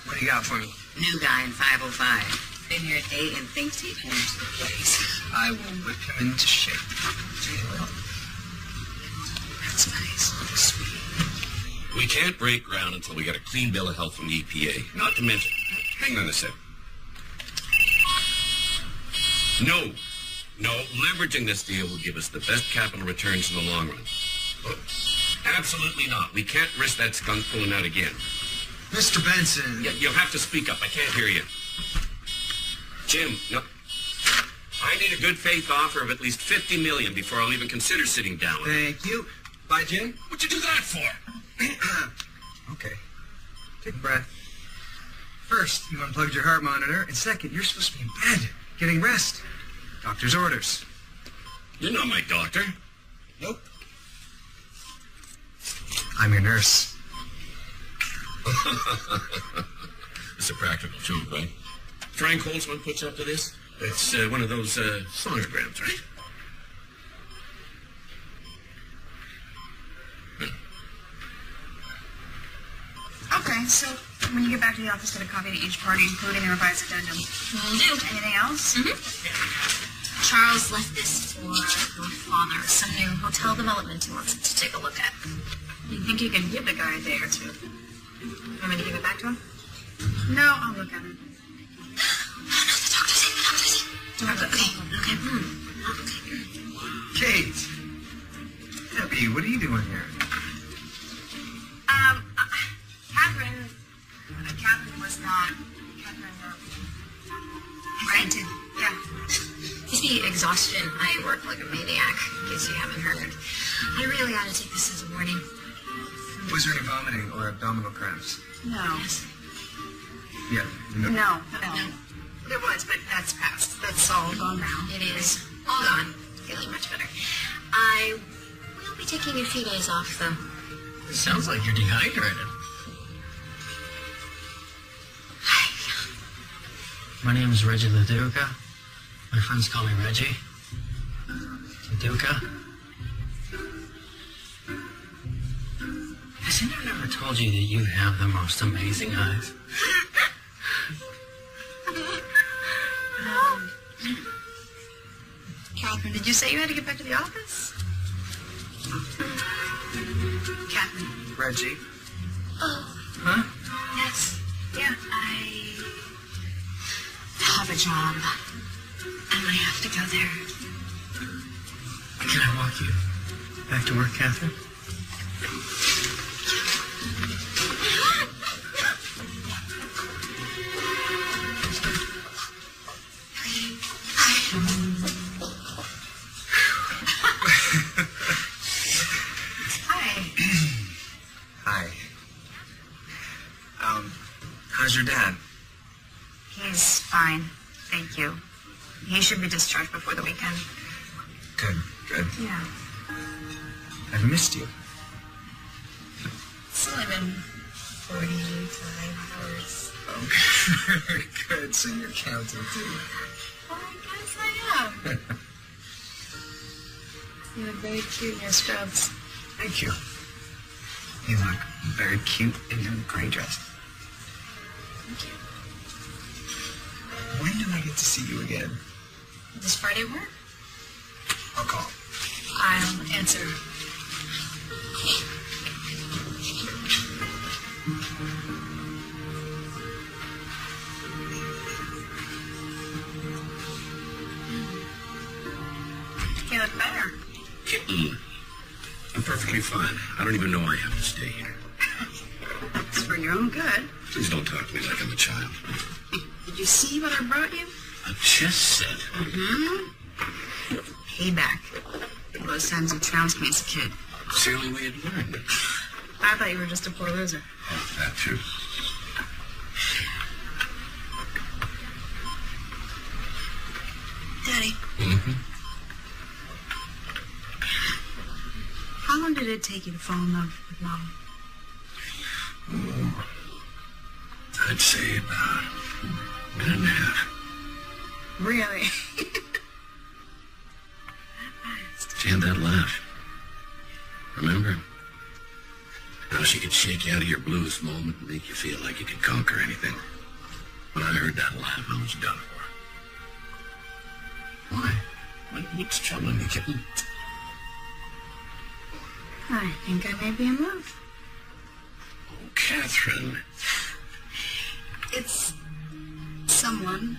What do you got for me? New guy in 505. Been here a day and thinks he owns the place. I will whip him into shape. That's nice. Sweet. We can't break ground until we get a clean bill of health from the EPA. Not to mention... Hang on a sec. No. Leveraging this deal will give us the best capital returns in the long run. Absolutely not. We can't risk that skunk pulling out again. Mr. Benson. You'll have to speak up. I can't hear you. Jim, no. I need a good faith offer of at least $50 million before I'll even consider sitting down with you. Thank you. Bye, Jim. What'd you do that for? Okay. Take a breath. First, you unplugged your heart monitor, and second, you're supposed to be in bed, getting rest. Doctor's orders. You're not my doctor. Nope. I'm your nurse. It's a practical joke, right? Frank Holtzman puts up to this. It's one of those sonograms, right? Okay, so when you get back to the office, get a copy to each party, including the revised addendum. Will do. Anything else? Charles left this for your father, some new hotel development he wants to take a look at. You think you can give the guy a day or two? Want me to give it back to him? No, I'll look at it. No, the doctor's in. Okay. Kate. Debbie, what are you doing here? Catherine was not. Right? Yeah. It's the exhaustion. I work like a maniac, in case you haven't heard. I really ought to take this as a warning. Was there any vomiting or abdominal cramps? No. Yes. Yeah. No. There was, but that's past. That's all gone now. It is. All gone. Feeling much better. I will be taking a few days off, though. Sounds like you're dehydrated. My name is Reggie LaDuca. My friends call me Reggie. LaDuca. Has anyone ever told you that you have the most amazing eyes? Catherine, did you say you had to get back to the office? Catherine. Reggie. Oh. Huh? Yes. Yeah, I have a job. And I have to go there. Can I walk you back to work, Catherine? Hi. How's your dad? He's fine. Thank you. He should be discharged before the weekend. Good. Yeah. I've missed you. It's only been 45 hours. Okay. Good, so you're counting too. Well, I guess I am. You look very cute in your scrubs. Thank you. You look very cute in your gray dress. Thank you. When do I get to see you again? Does Friday work? I'll call. I'll answer. You look better. I'm perfectly fine. I don't even know I have to stay here. It's for your own good. Please don't talk to me like I'm a child. Did you see what I brought you? I just said. Payback. All those times you trounced me as a kid. It's the only way you'd learn. I thought you were just a poor loser. Oh, that too. Daddy, long did it take you to fall in love with Mom? Oh, I'd say about a minute and a half. Really? She had that laugh. Remember? How she could shake you out of your bluest moment and make you feel like you could conquer anything. When I heard that laugh, I was done for. Why? What's troubling you, kitten? I think I may be in love. Oh, Catherine. It's someone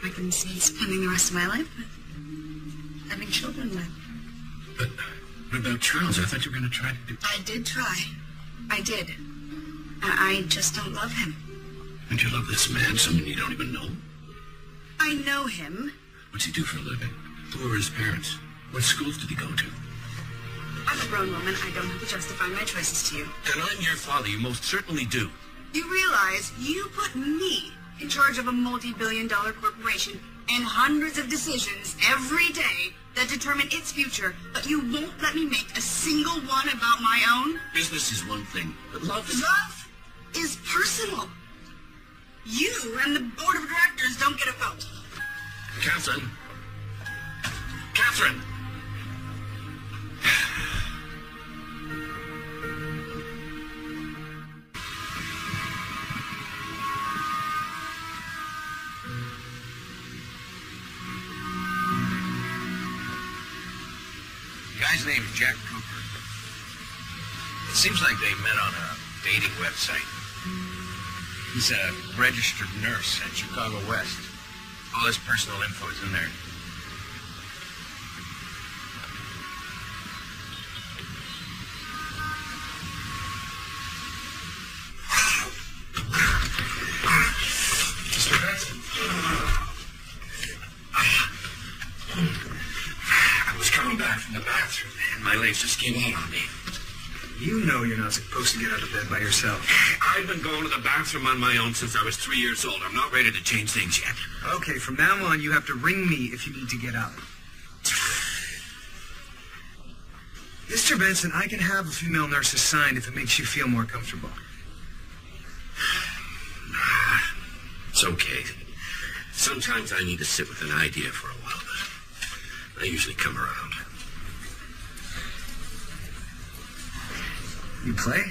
I can see spending the rest of my life with, having children with. But what about Charles? I thought you were going to try to do... I did try. I did. I just don't love him. And you love this man, someone you don't even know? I know him. What's he do for a living? Who are his parents? What schools did he go to? I'm a grown woman. I don't have to justify my choices to you. And I'm your father. You most certainly do. You realize you put me in charge of a multi-billion-dollar corporation and hundreds of decisions every day that determine its future, but you won't let me make a single one about my own? Business is one thing, but love is... Love is personal. You and the board of directors don't get a vote. Catherine. Catherine! The guy's name's Jack Cooper. It seems like they met on a dating website. He's a registered nurse at Chicago West. All his personal info is in there. Mr. Benson. I was coming back from the bathroom, and my legs just gave out on me. You know you're not supposed to get out of bed by yourself. I've been going to the bathroom on my own since I was 3 years old. I'm not ready to change things yet. Okay, from now on, you have to ring me if you need to get up. Mr. Benson, I can have a female nurse assigned if it makes you feel more comfortable. It's okay. Sometimes I need to sit with an idea for a while, but I usually come around. You play?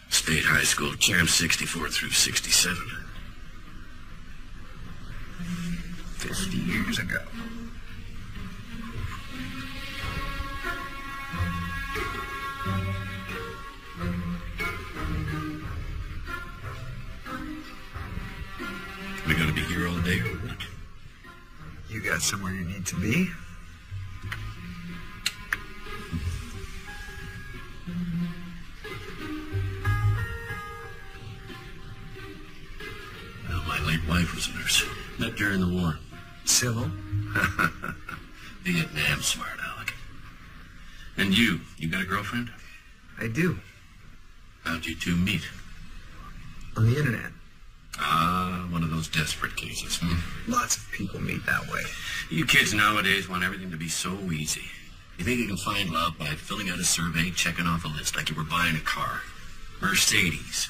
State high school champ 64 through 67. 50 years ago. We gonna be here all day or what? You got somewhere you need to be? Well, my late wife was a nurse. Met during the war. Civil? Vietnam, smart aleck. And you got a girlfriend? I do. How'd you two meet? On the internet. Ah, one of those desperate cases, hmm? Lots of people meet that way. You kids nowadays want everything to be so easy. You think you can find love by filling out a survey, checking off a list like you were buying a car. Mercedes.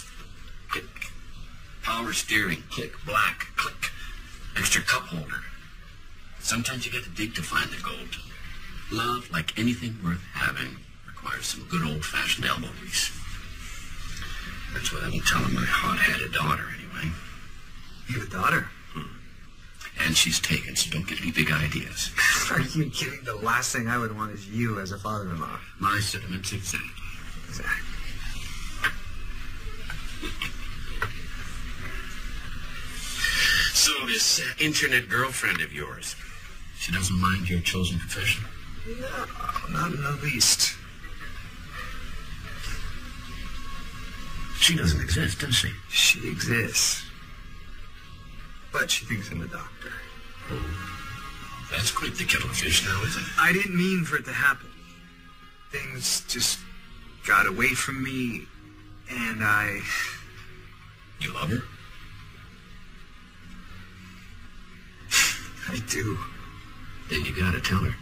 Click. Power steering. Click. Black. Click. Extra cup holder. Sometimes you get to dig to find the gold. Love, like anything worth having, requires some good old-fashioned elbow grease. That's what I've been telling my hot-headed daughter, anyway. You have a daughter? And she's taken, so don't get any big ideas. Are you kidding? The last thing I would want is you as a father-in-law. My sentiments exactly. Exactly. So this internet girlfriend of yours, she doesn't mind your chosen profession? No, not in the least. She doesn't exist, does she? She exists. But she thinks I'm a doctor. Oh, that's quite the kettle of fish now, isn't it? I didn't mean for it to happen. Things just got away from me, and I... You love her? I do. Then you gotta tell her.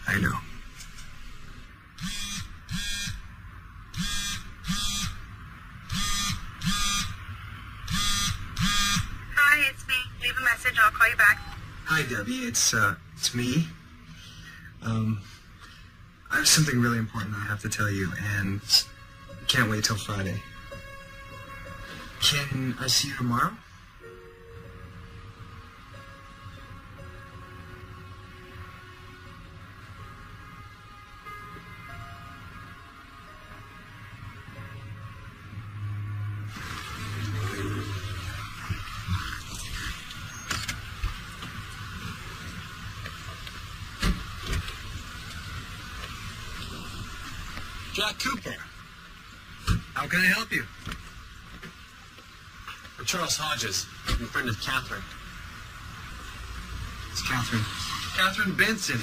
I know. Hi, it's me. Leave a message. I'll call you back. Hi, Debbie. It's me. I have something really important I have to tell you, and can't wait till Friday. Can I see you tomorrow? Jack Cooper. How can I help you? I'm Charles Hodges. I'm a friend of Catherine. It's Catherine. Catherine Benson,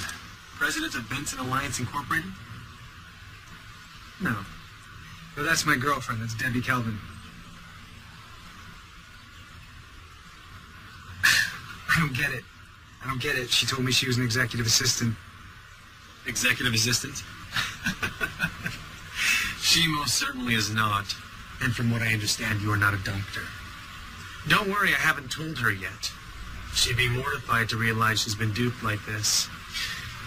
president of Benson Alliance Incorporated? No. No, that's my girlfriend. That's Debbie Kelvin. I don't get it. I don't get it. She told me she was an executive assistant. Executive assistant? She most certainly is not. And from what I understand, you are not a doctor. Don't worry, I haven't told her yet. She'd be mortified to realize she's been duped like this.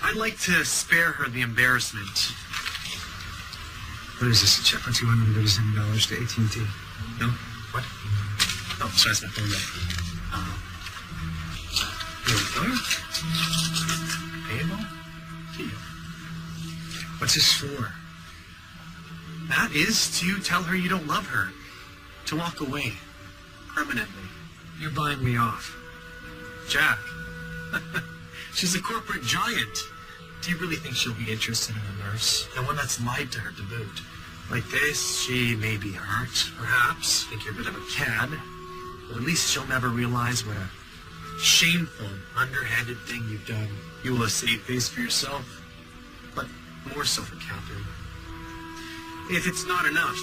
I'd like to spare her the embarrassment. What is this, a check for $237 to AT&T? No? What? Oh, sorry, that's my phone number. Here we go. Payable? To you. What's this for? That is to tell her you don't love her. To walk away. Permanently. You're buying me off. Jack. She's a corporate giant. Do you really think she'll be interested in a nurse? And one that's lied to her to boot? Like this, she may be hurt, perhaps. Think you're a bit of a cad. But at least she'll never realize what a shameful, underhanded thing you've done. You will have saved face for yourself, but more so for Catherine. If it's not enough,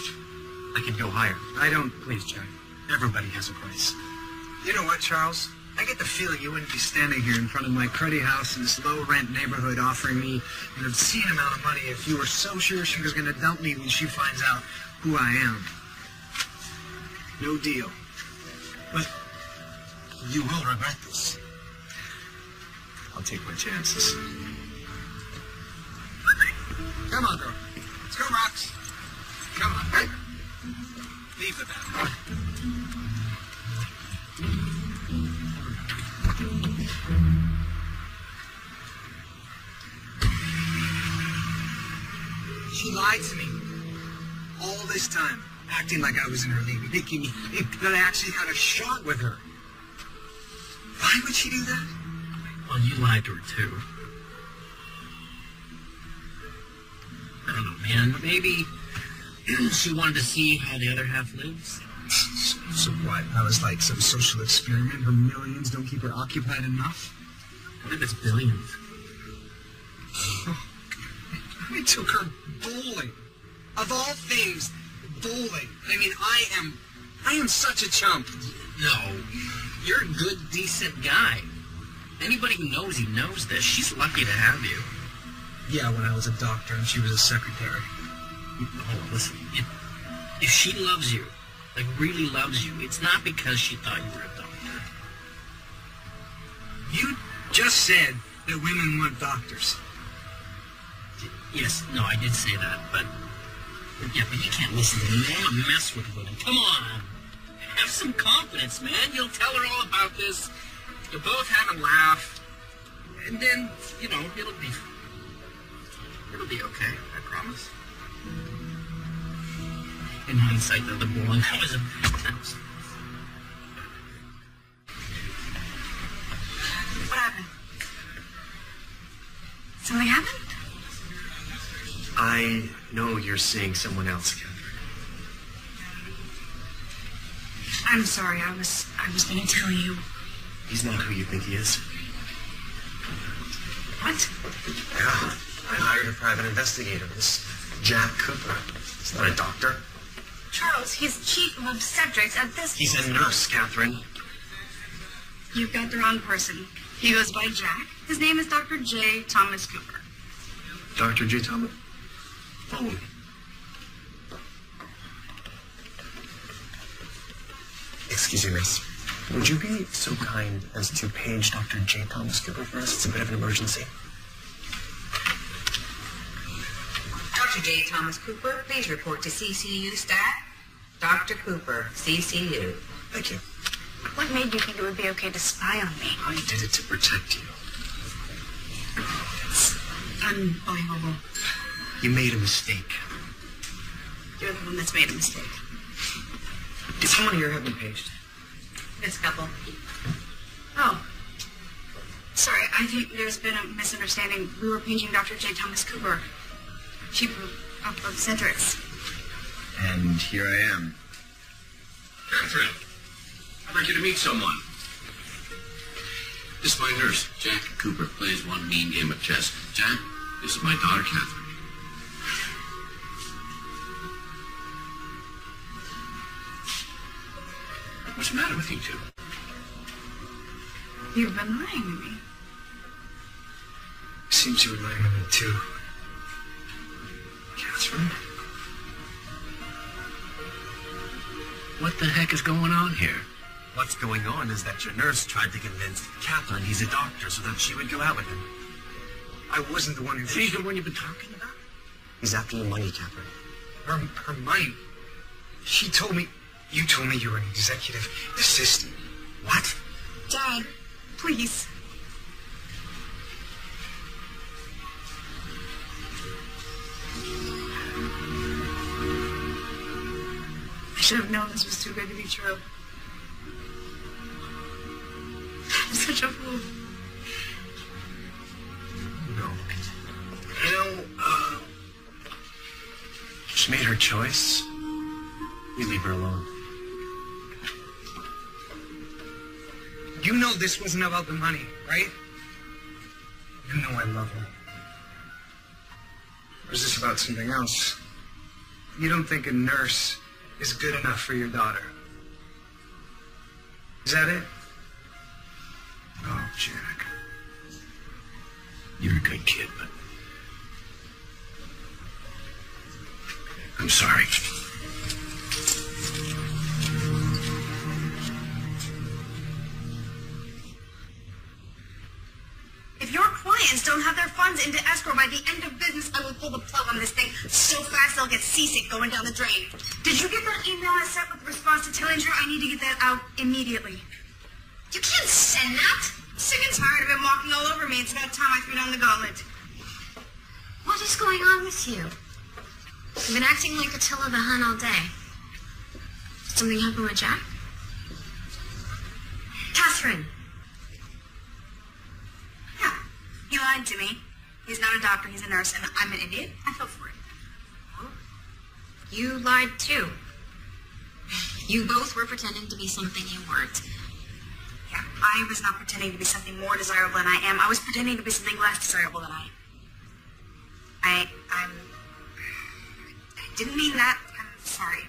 I can go higher. Please, Jack. Everybody has a price. You know what, Charles? I get the feeling you wouldn't be standing here in front of my cruddy house in this low-rent neighborhood offering me an obscene amount of money if you were so sure she was going to dump me when she finds out who I am. No deal. But you will regret this. I'll take my chances. Come on, girl. Let's go, Rox. Come on. Leave the bag. She lied to me all this time, acting like I was in her league, thinking that I actually had a shot with her. Why would she do that? Well, you lied to her, too. I don't know, man. Maybe she wanted to see how the other half lives. So what? I was like some social experiment. Her millions don't keep her occupied enough? What if it's billions? I took her bowling. Of all things, bowling. I mean, I am such a chump. No. You're a good, decent guy. Anybody who knows you knows this. She's lucky to have you. Yeah, when I was a doctor and she was a secretary. Oh, listen. If she loves you, like really loves you, it's not because she thought you were a doctor. You just said that women want doctors. Yes, no, I did say that, but you can't listen to men and mess with women. Come on. Have some confidence, man. You'll tell her all about this. You'll both have a laugh. And then, it'll be okay, I promise. In hindsight, though, the bowling, that was a bad time. What happened? Something happened? I know you're seeing someone else, Catherine. I'm sorry. I was going to tell you. He's not who you think he is. What? Yeah, I hired a private investigator, this Jack Cooper. He's not a doctor. Charles, he's chief of obstetrics at this... He's a nurse, Catherine. You've got the wrong person. He goes by Jack. His name is Dr. J. Thomas Cooper. Dr. J. Thomas? Follow me. Excuse me, miss. Would you be so kind as to page Dr. J. Thomas Cooper for us? It's a bit of an emergency. Dr. J. Thomas Cooper, please report to CCU staff. Dr. Cooper, CCU. Thank you. What made you think it would be okay to spy on me? I did it to protect you. It's unbelievable. You made a mistake. You're the one that's made a mistake. Did someone here have me paged? This couple. Oh. Sorry, I think there's been a misunderstanding. We were paging Dr. J. Thomas Cooper, chief of obstetrics. And here I am. Catherine, I'd like you to meet someone. This is my nurse, Jack Cooper, plays one mean game of chess. Jack, this is my daughter, Catherine. What's the matter with you two? You've been lying to me. Seems you were lying to me, too. Catherine? What the heck is going on here? What's going on is that your nurse tried to convince Catherine he's a doctor so that she would go out with him. I wasn't the one who... He's the one you've been talking about? He's after the money, Catherine. Her money? She told me... You told me you were an executive assistant. What? Dad, please. I should have known this was too good to be true. I'm such a fool. No. You know, she made her choice. We leave her alone. You know this wasn't about the money, right? You know I love her. Or is this about something else? You don't think a nurse is good enough for your daughter? Is that it? Oh, Jack. You're a good kid, but... I'm sorry. If your clients don't have their funds into escrow by the end of business, I will pull the plug on this thing so fast they'll get seasick going down the drain. Did you get that email I sent with the response to telling her I need to get that out immediately? You can't send that. I'm sick and tired of him walking all over me. It's about time I threw down the gauntlet. What is going on with you? You've been acting like Attila the Hun all day. Did something happen with Jack? Catherine! Yeah, he lied to me. He's not a doctor, he's a nurse, and I'm an idiot. I fell for it. You lied too. You both were pretending to be something you weren't. Yeah, I was not pretending to be something more desirable than I am. I was pretending to be something less desirable than I am. I didn't mean that. I'm sorry.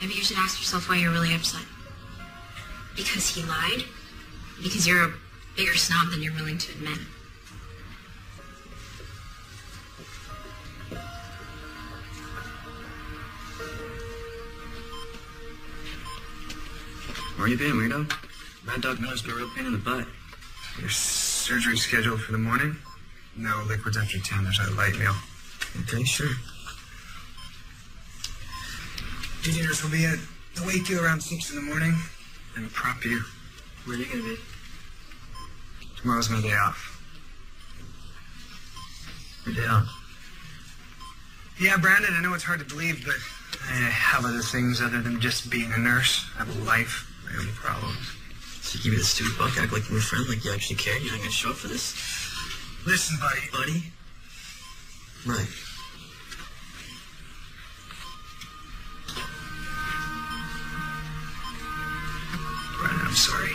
Maybe you should ask yourself why you're really upset. Because he lied? Because you're a bigger snob than you're willing to admit. Where you been, weirdo? Mad Dog Miller's been a real pain in the butt. Your surgery scheduled for the morning? No, liquids after 10. There's a light meal. Okay, sure. Engineers will be to wake you around 6 in the morning and prop you. Where are you gonna be? Tomorrow's my day off. Your day off? Yeah, Brandon, I know it's hard to believe, but I have other things other than just being a nurse. I have a life, my own problems. So you give me the stupid buck, act like you're a friend, like you actually care. You're not gonna show up for this? Listen, buddy. Buddy? Right. Brandon, I'm sorry.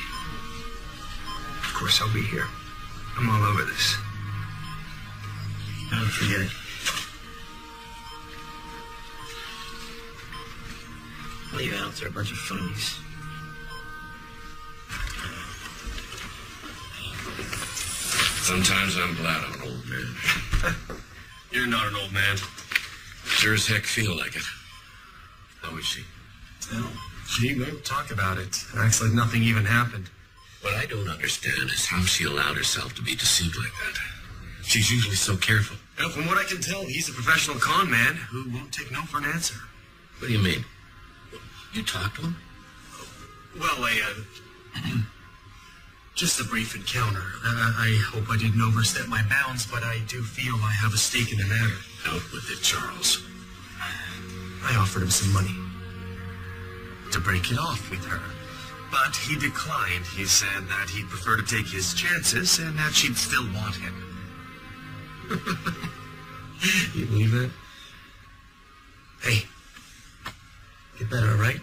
Of course I'll be here. I'm all over this. Don't forget it. Well, you out there, a bunch of phonies. Sometimes I'm glad I'm an old man. You're not an old man. Sure as heck feel like it. How is she? Well, she won't talk about it. Acts like nothing even happened. What I don't understand is how she allowed herself to be deceived like that. She's usually so careful. Well, from what I can tell, he's a professional con man who won't take no for an answer. What do you mean? You talked to him? Well, just a brief encounter. I hope I didn't overstep my bounds, but I do feel I have a stake in the matter. Out with it, Charles. I offered him some money to break it off with her. But he declined. He said that he'd prefer to take his chances and that she'd still want him. You believe that? Hey, get better, all right?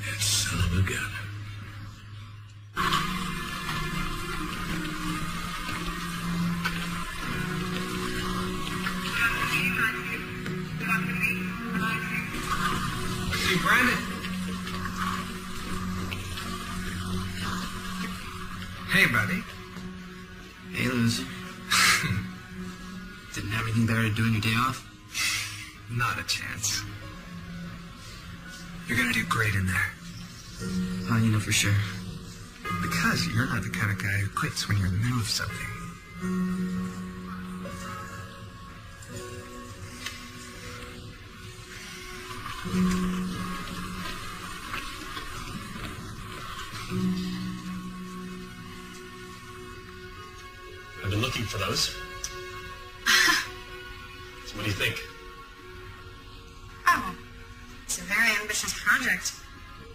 That son of a gun. Hey, Brandon. Hey, buddy. Hey, loser. Didn't have anything better to do on your day off? Not a chance. You're gonna do great in there. How do you know for sure? Because you're not the kind of guy who quits when you're in the middle of something. I've been looking for those. So what do you think? Oh, it's a very ambitious project.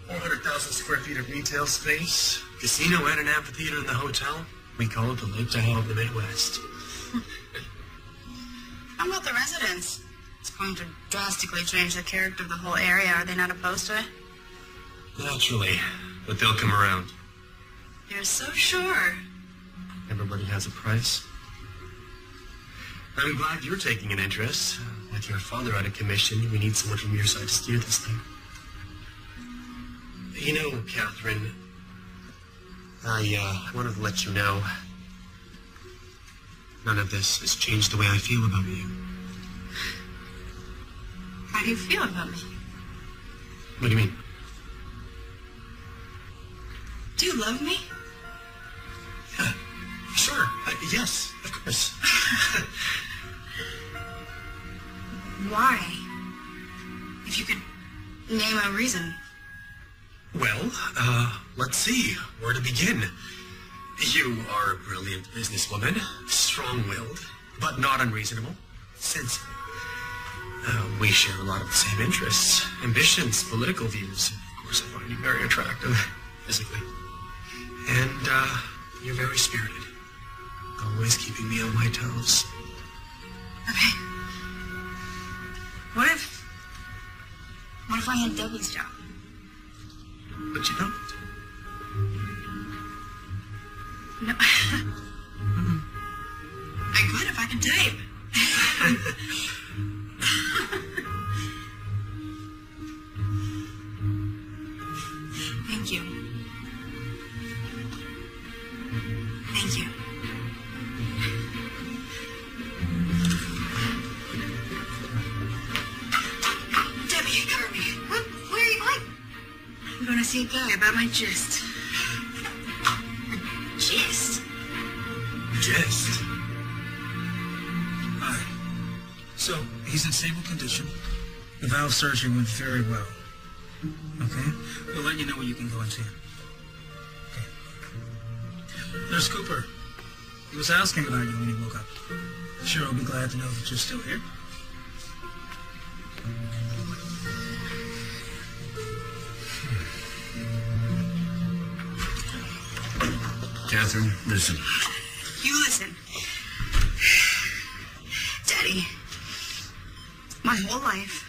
400,000 square feet of retail space, casino and an amphitheater in the hotel. We call it the Lake Tahoe of the Midwest. How about the residents? It's going to drastically change the character of the whole area. Are they not opposed to it? Naturally, but they'll come around. You're so sure. Everybody has a price. I'm glad you're taking an interest. With your father out of commission, we need someone from your side to steer this thing. You know, Catherine, I wanted to let you know none of this has changed the way I feel about you. How do you feel about me? What do you mean? Do you love me? Yeah, sure. Yes, of course. Why? If you could name a reason. Well, let's see where to begin. You are a brilliant businesswoman, strong-willed, but not unreasonable, sensible. We share a lot of the same interests, ambitions, political views. Of course, I find you very attractive, physically. And, you're very spirited, always keeping me on my toes. Okay. What if I had Debbie's job? But you don't. No. I could if I could type. Thank you. Thank you. Debbie, cover me. What? Where are you going? I'm going to see a guy about my gist. Gist? Just. Hi. So, he's in stable condition. The valve surgery went very well. Okay? We'll let you know when you can go and see him. Okay. There's Cooper. He was asking about you when he woke up. Sure, he'll be glad to know that you're still here. Catherine, listen. You listen. Daddy, my whole life,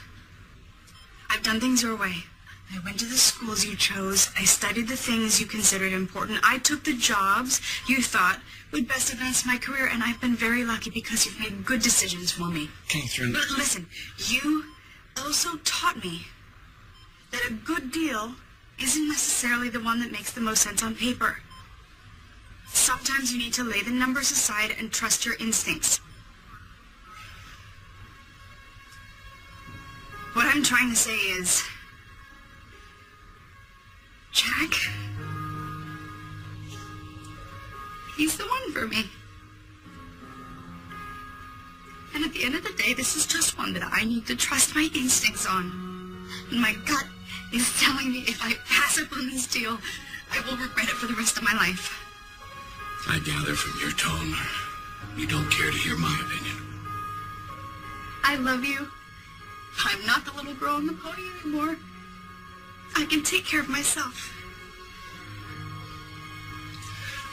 I've done things your way. I went to the schools you chose. I studied the things you considered important. I took the jobs you thought would best advance my career, and I've been very lucky because you've made good decisions for me. Catherine. But listen, you also taught me that a good deal isn't necessarily the one that makes the most sense on paper. Sometimes you need to lay the numbers aside and trust your instincts. What I'm trying to say is, Jack, he's the one for me. And at the end of the day, this is just one that I need to trust my instincts on. And my gut is telling me if I pass up on this deal, I will regret it for the rest of my life. I gather from your tone, you don't care to hear my opinion. I love you. I'm not the little girl on the pony anymore. I can take care of myself.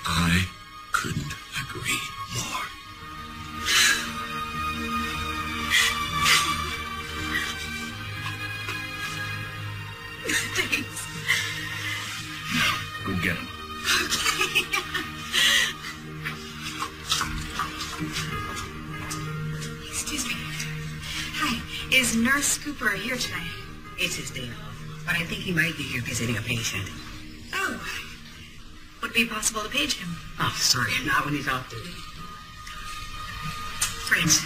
I couldn't agree more. Thanks. Now, go get him. Excuse me. Hi, is Nurse Cooper here today? It's his day off, but I think he might be here visiting a patient. Oh. Would it be possible to page him? Oh, sorry, not when he's off duty. Great.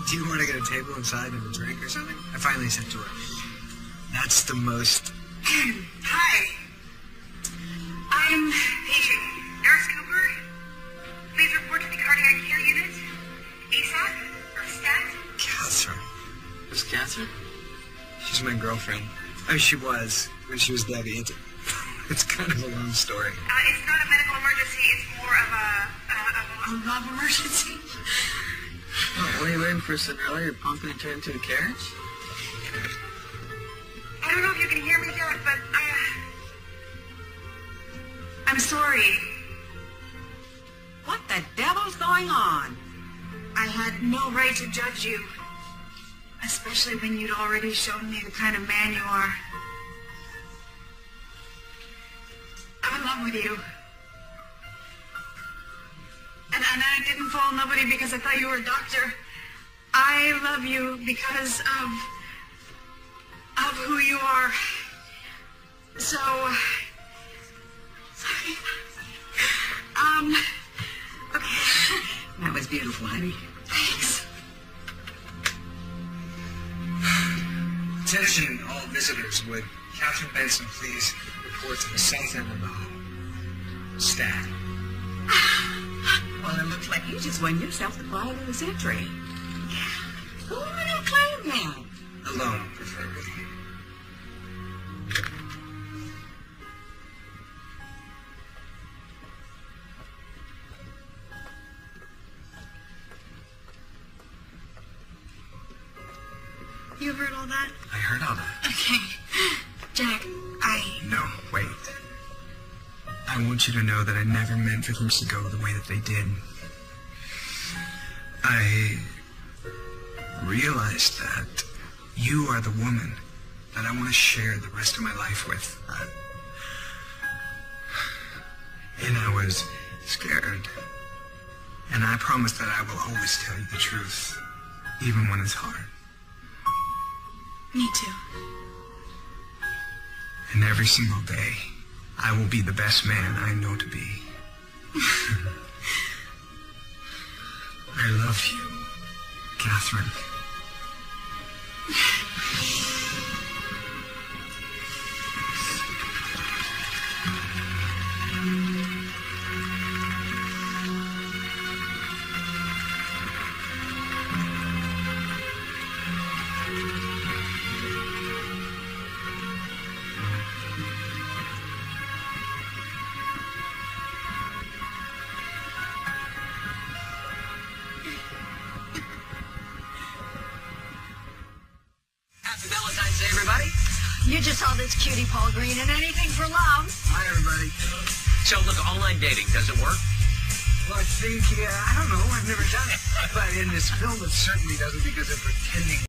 Do you want to get a table inside and a drink or something? I finally said to her, that's the most... Hi. I'm patient. Nurse Cooper, please report to the cardiac care unit. ASAP or STAT. Catherine. Who's Catherine? She's my girlfriend. Oh, she was. When she was Debbie. It's kind of a long story. It's not a medical emergency. It's more of a love emergency. Oh, what are you waiting for, Cinderella? You're pumping and turning into a carriage? I don't know if you can hear me, Jack, but I'm sorry. What the devil's going on? I had no right to judge you. Especially when you'd already shown me the kind of man you are. I'm in love with you. And I didn't fall in love with you because I thought you were a doctor. I love you because of who you are. So, sorry. Okay. That was beautiful, honey. Thanks. Attention all visitors. Would Catherine Benson please report to the south end of the hall? Stat. Well, it looks like you just won yourself the pride of the century. Go on and claim that. Alone, preferably. You heard all that? I heard all that. Okay. Jack, No, wait. I want you to know that I never meant for things to go the way that they did. I realized that you are the woman that I want to share the rest of my life with. And I was scared. And I promise that I will always tell you the truth, even when it's hard. me too. And every single day, I will be the best man I know to be. I love you, Catherine. You just saw this cutie Paul Green and anything for love. Hi, everybody. So, look, online dating, does it work? Well, I think, I don't know. I've never done it. But in this film, it certainly doesn't because they're pretending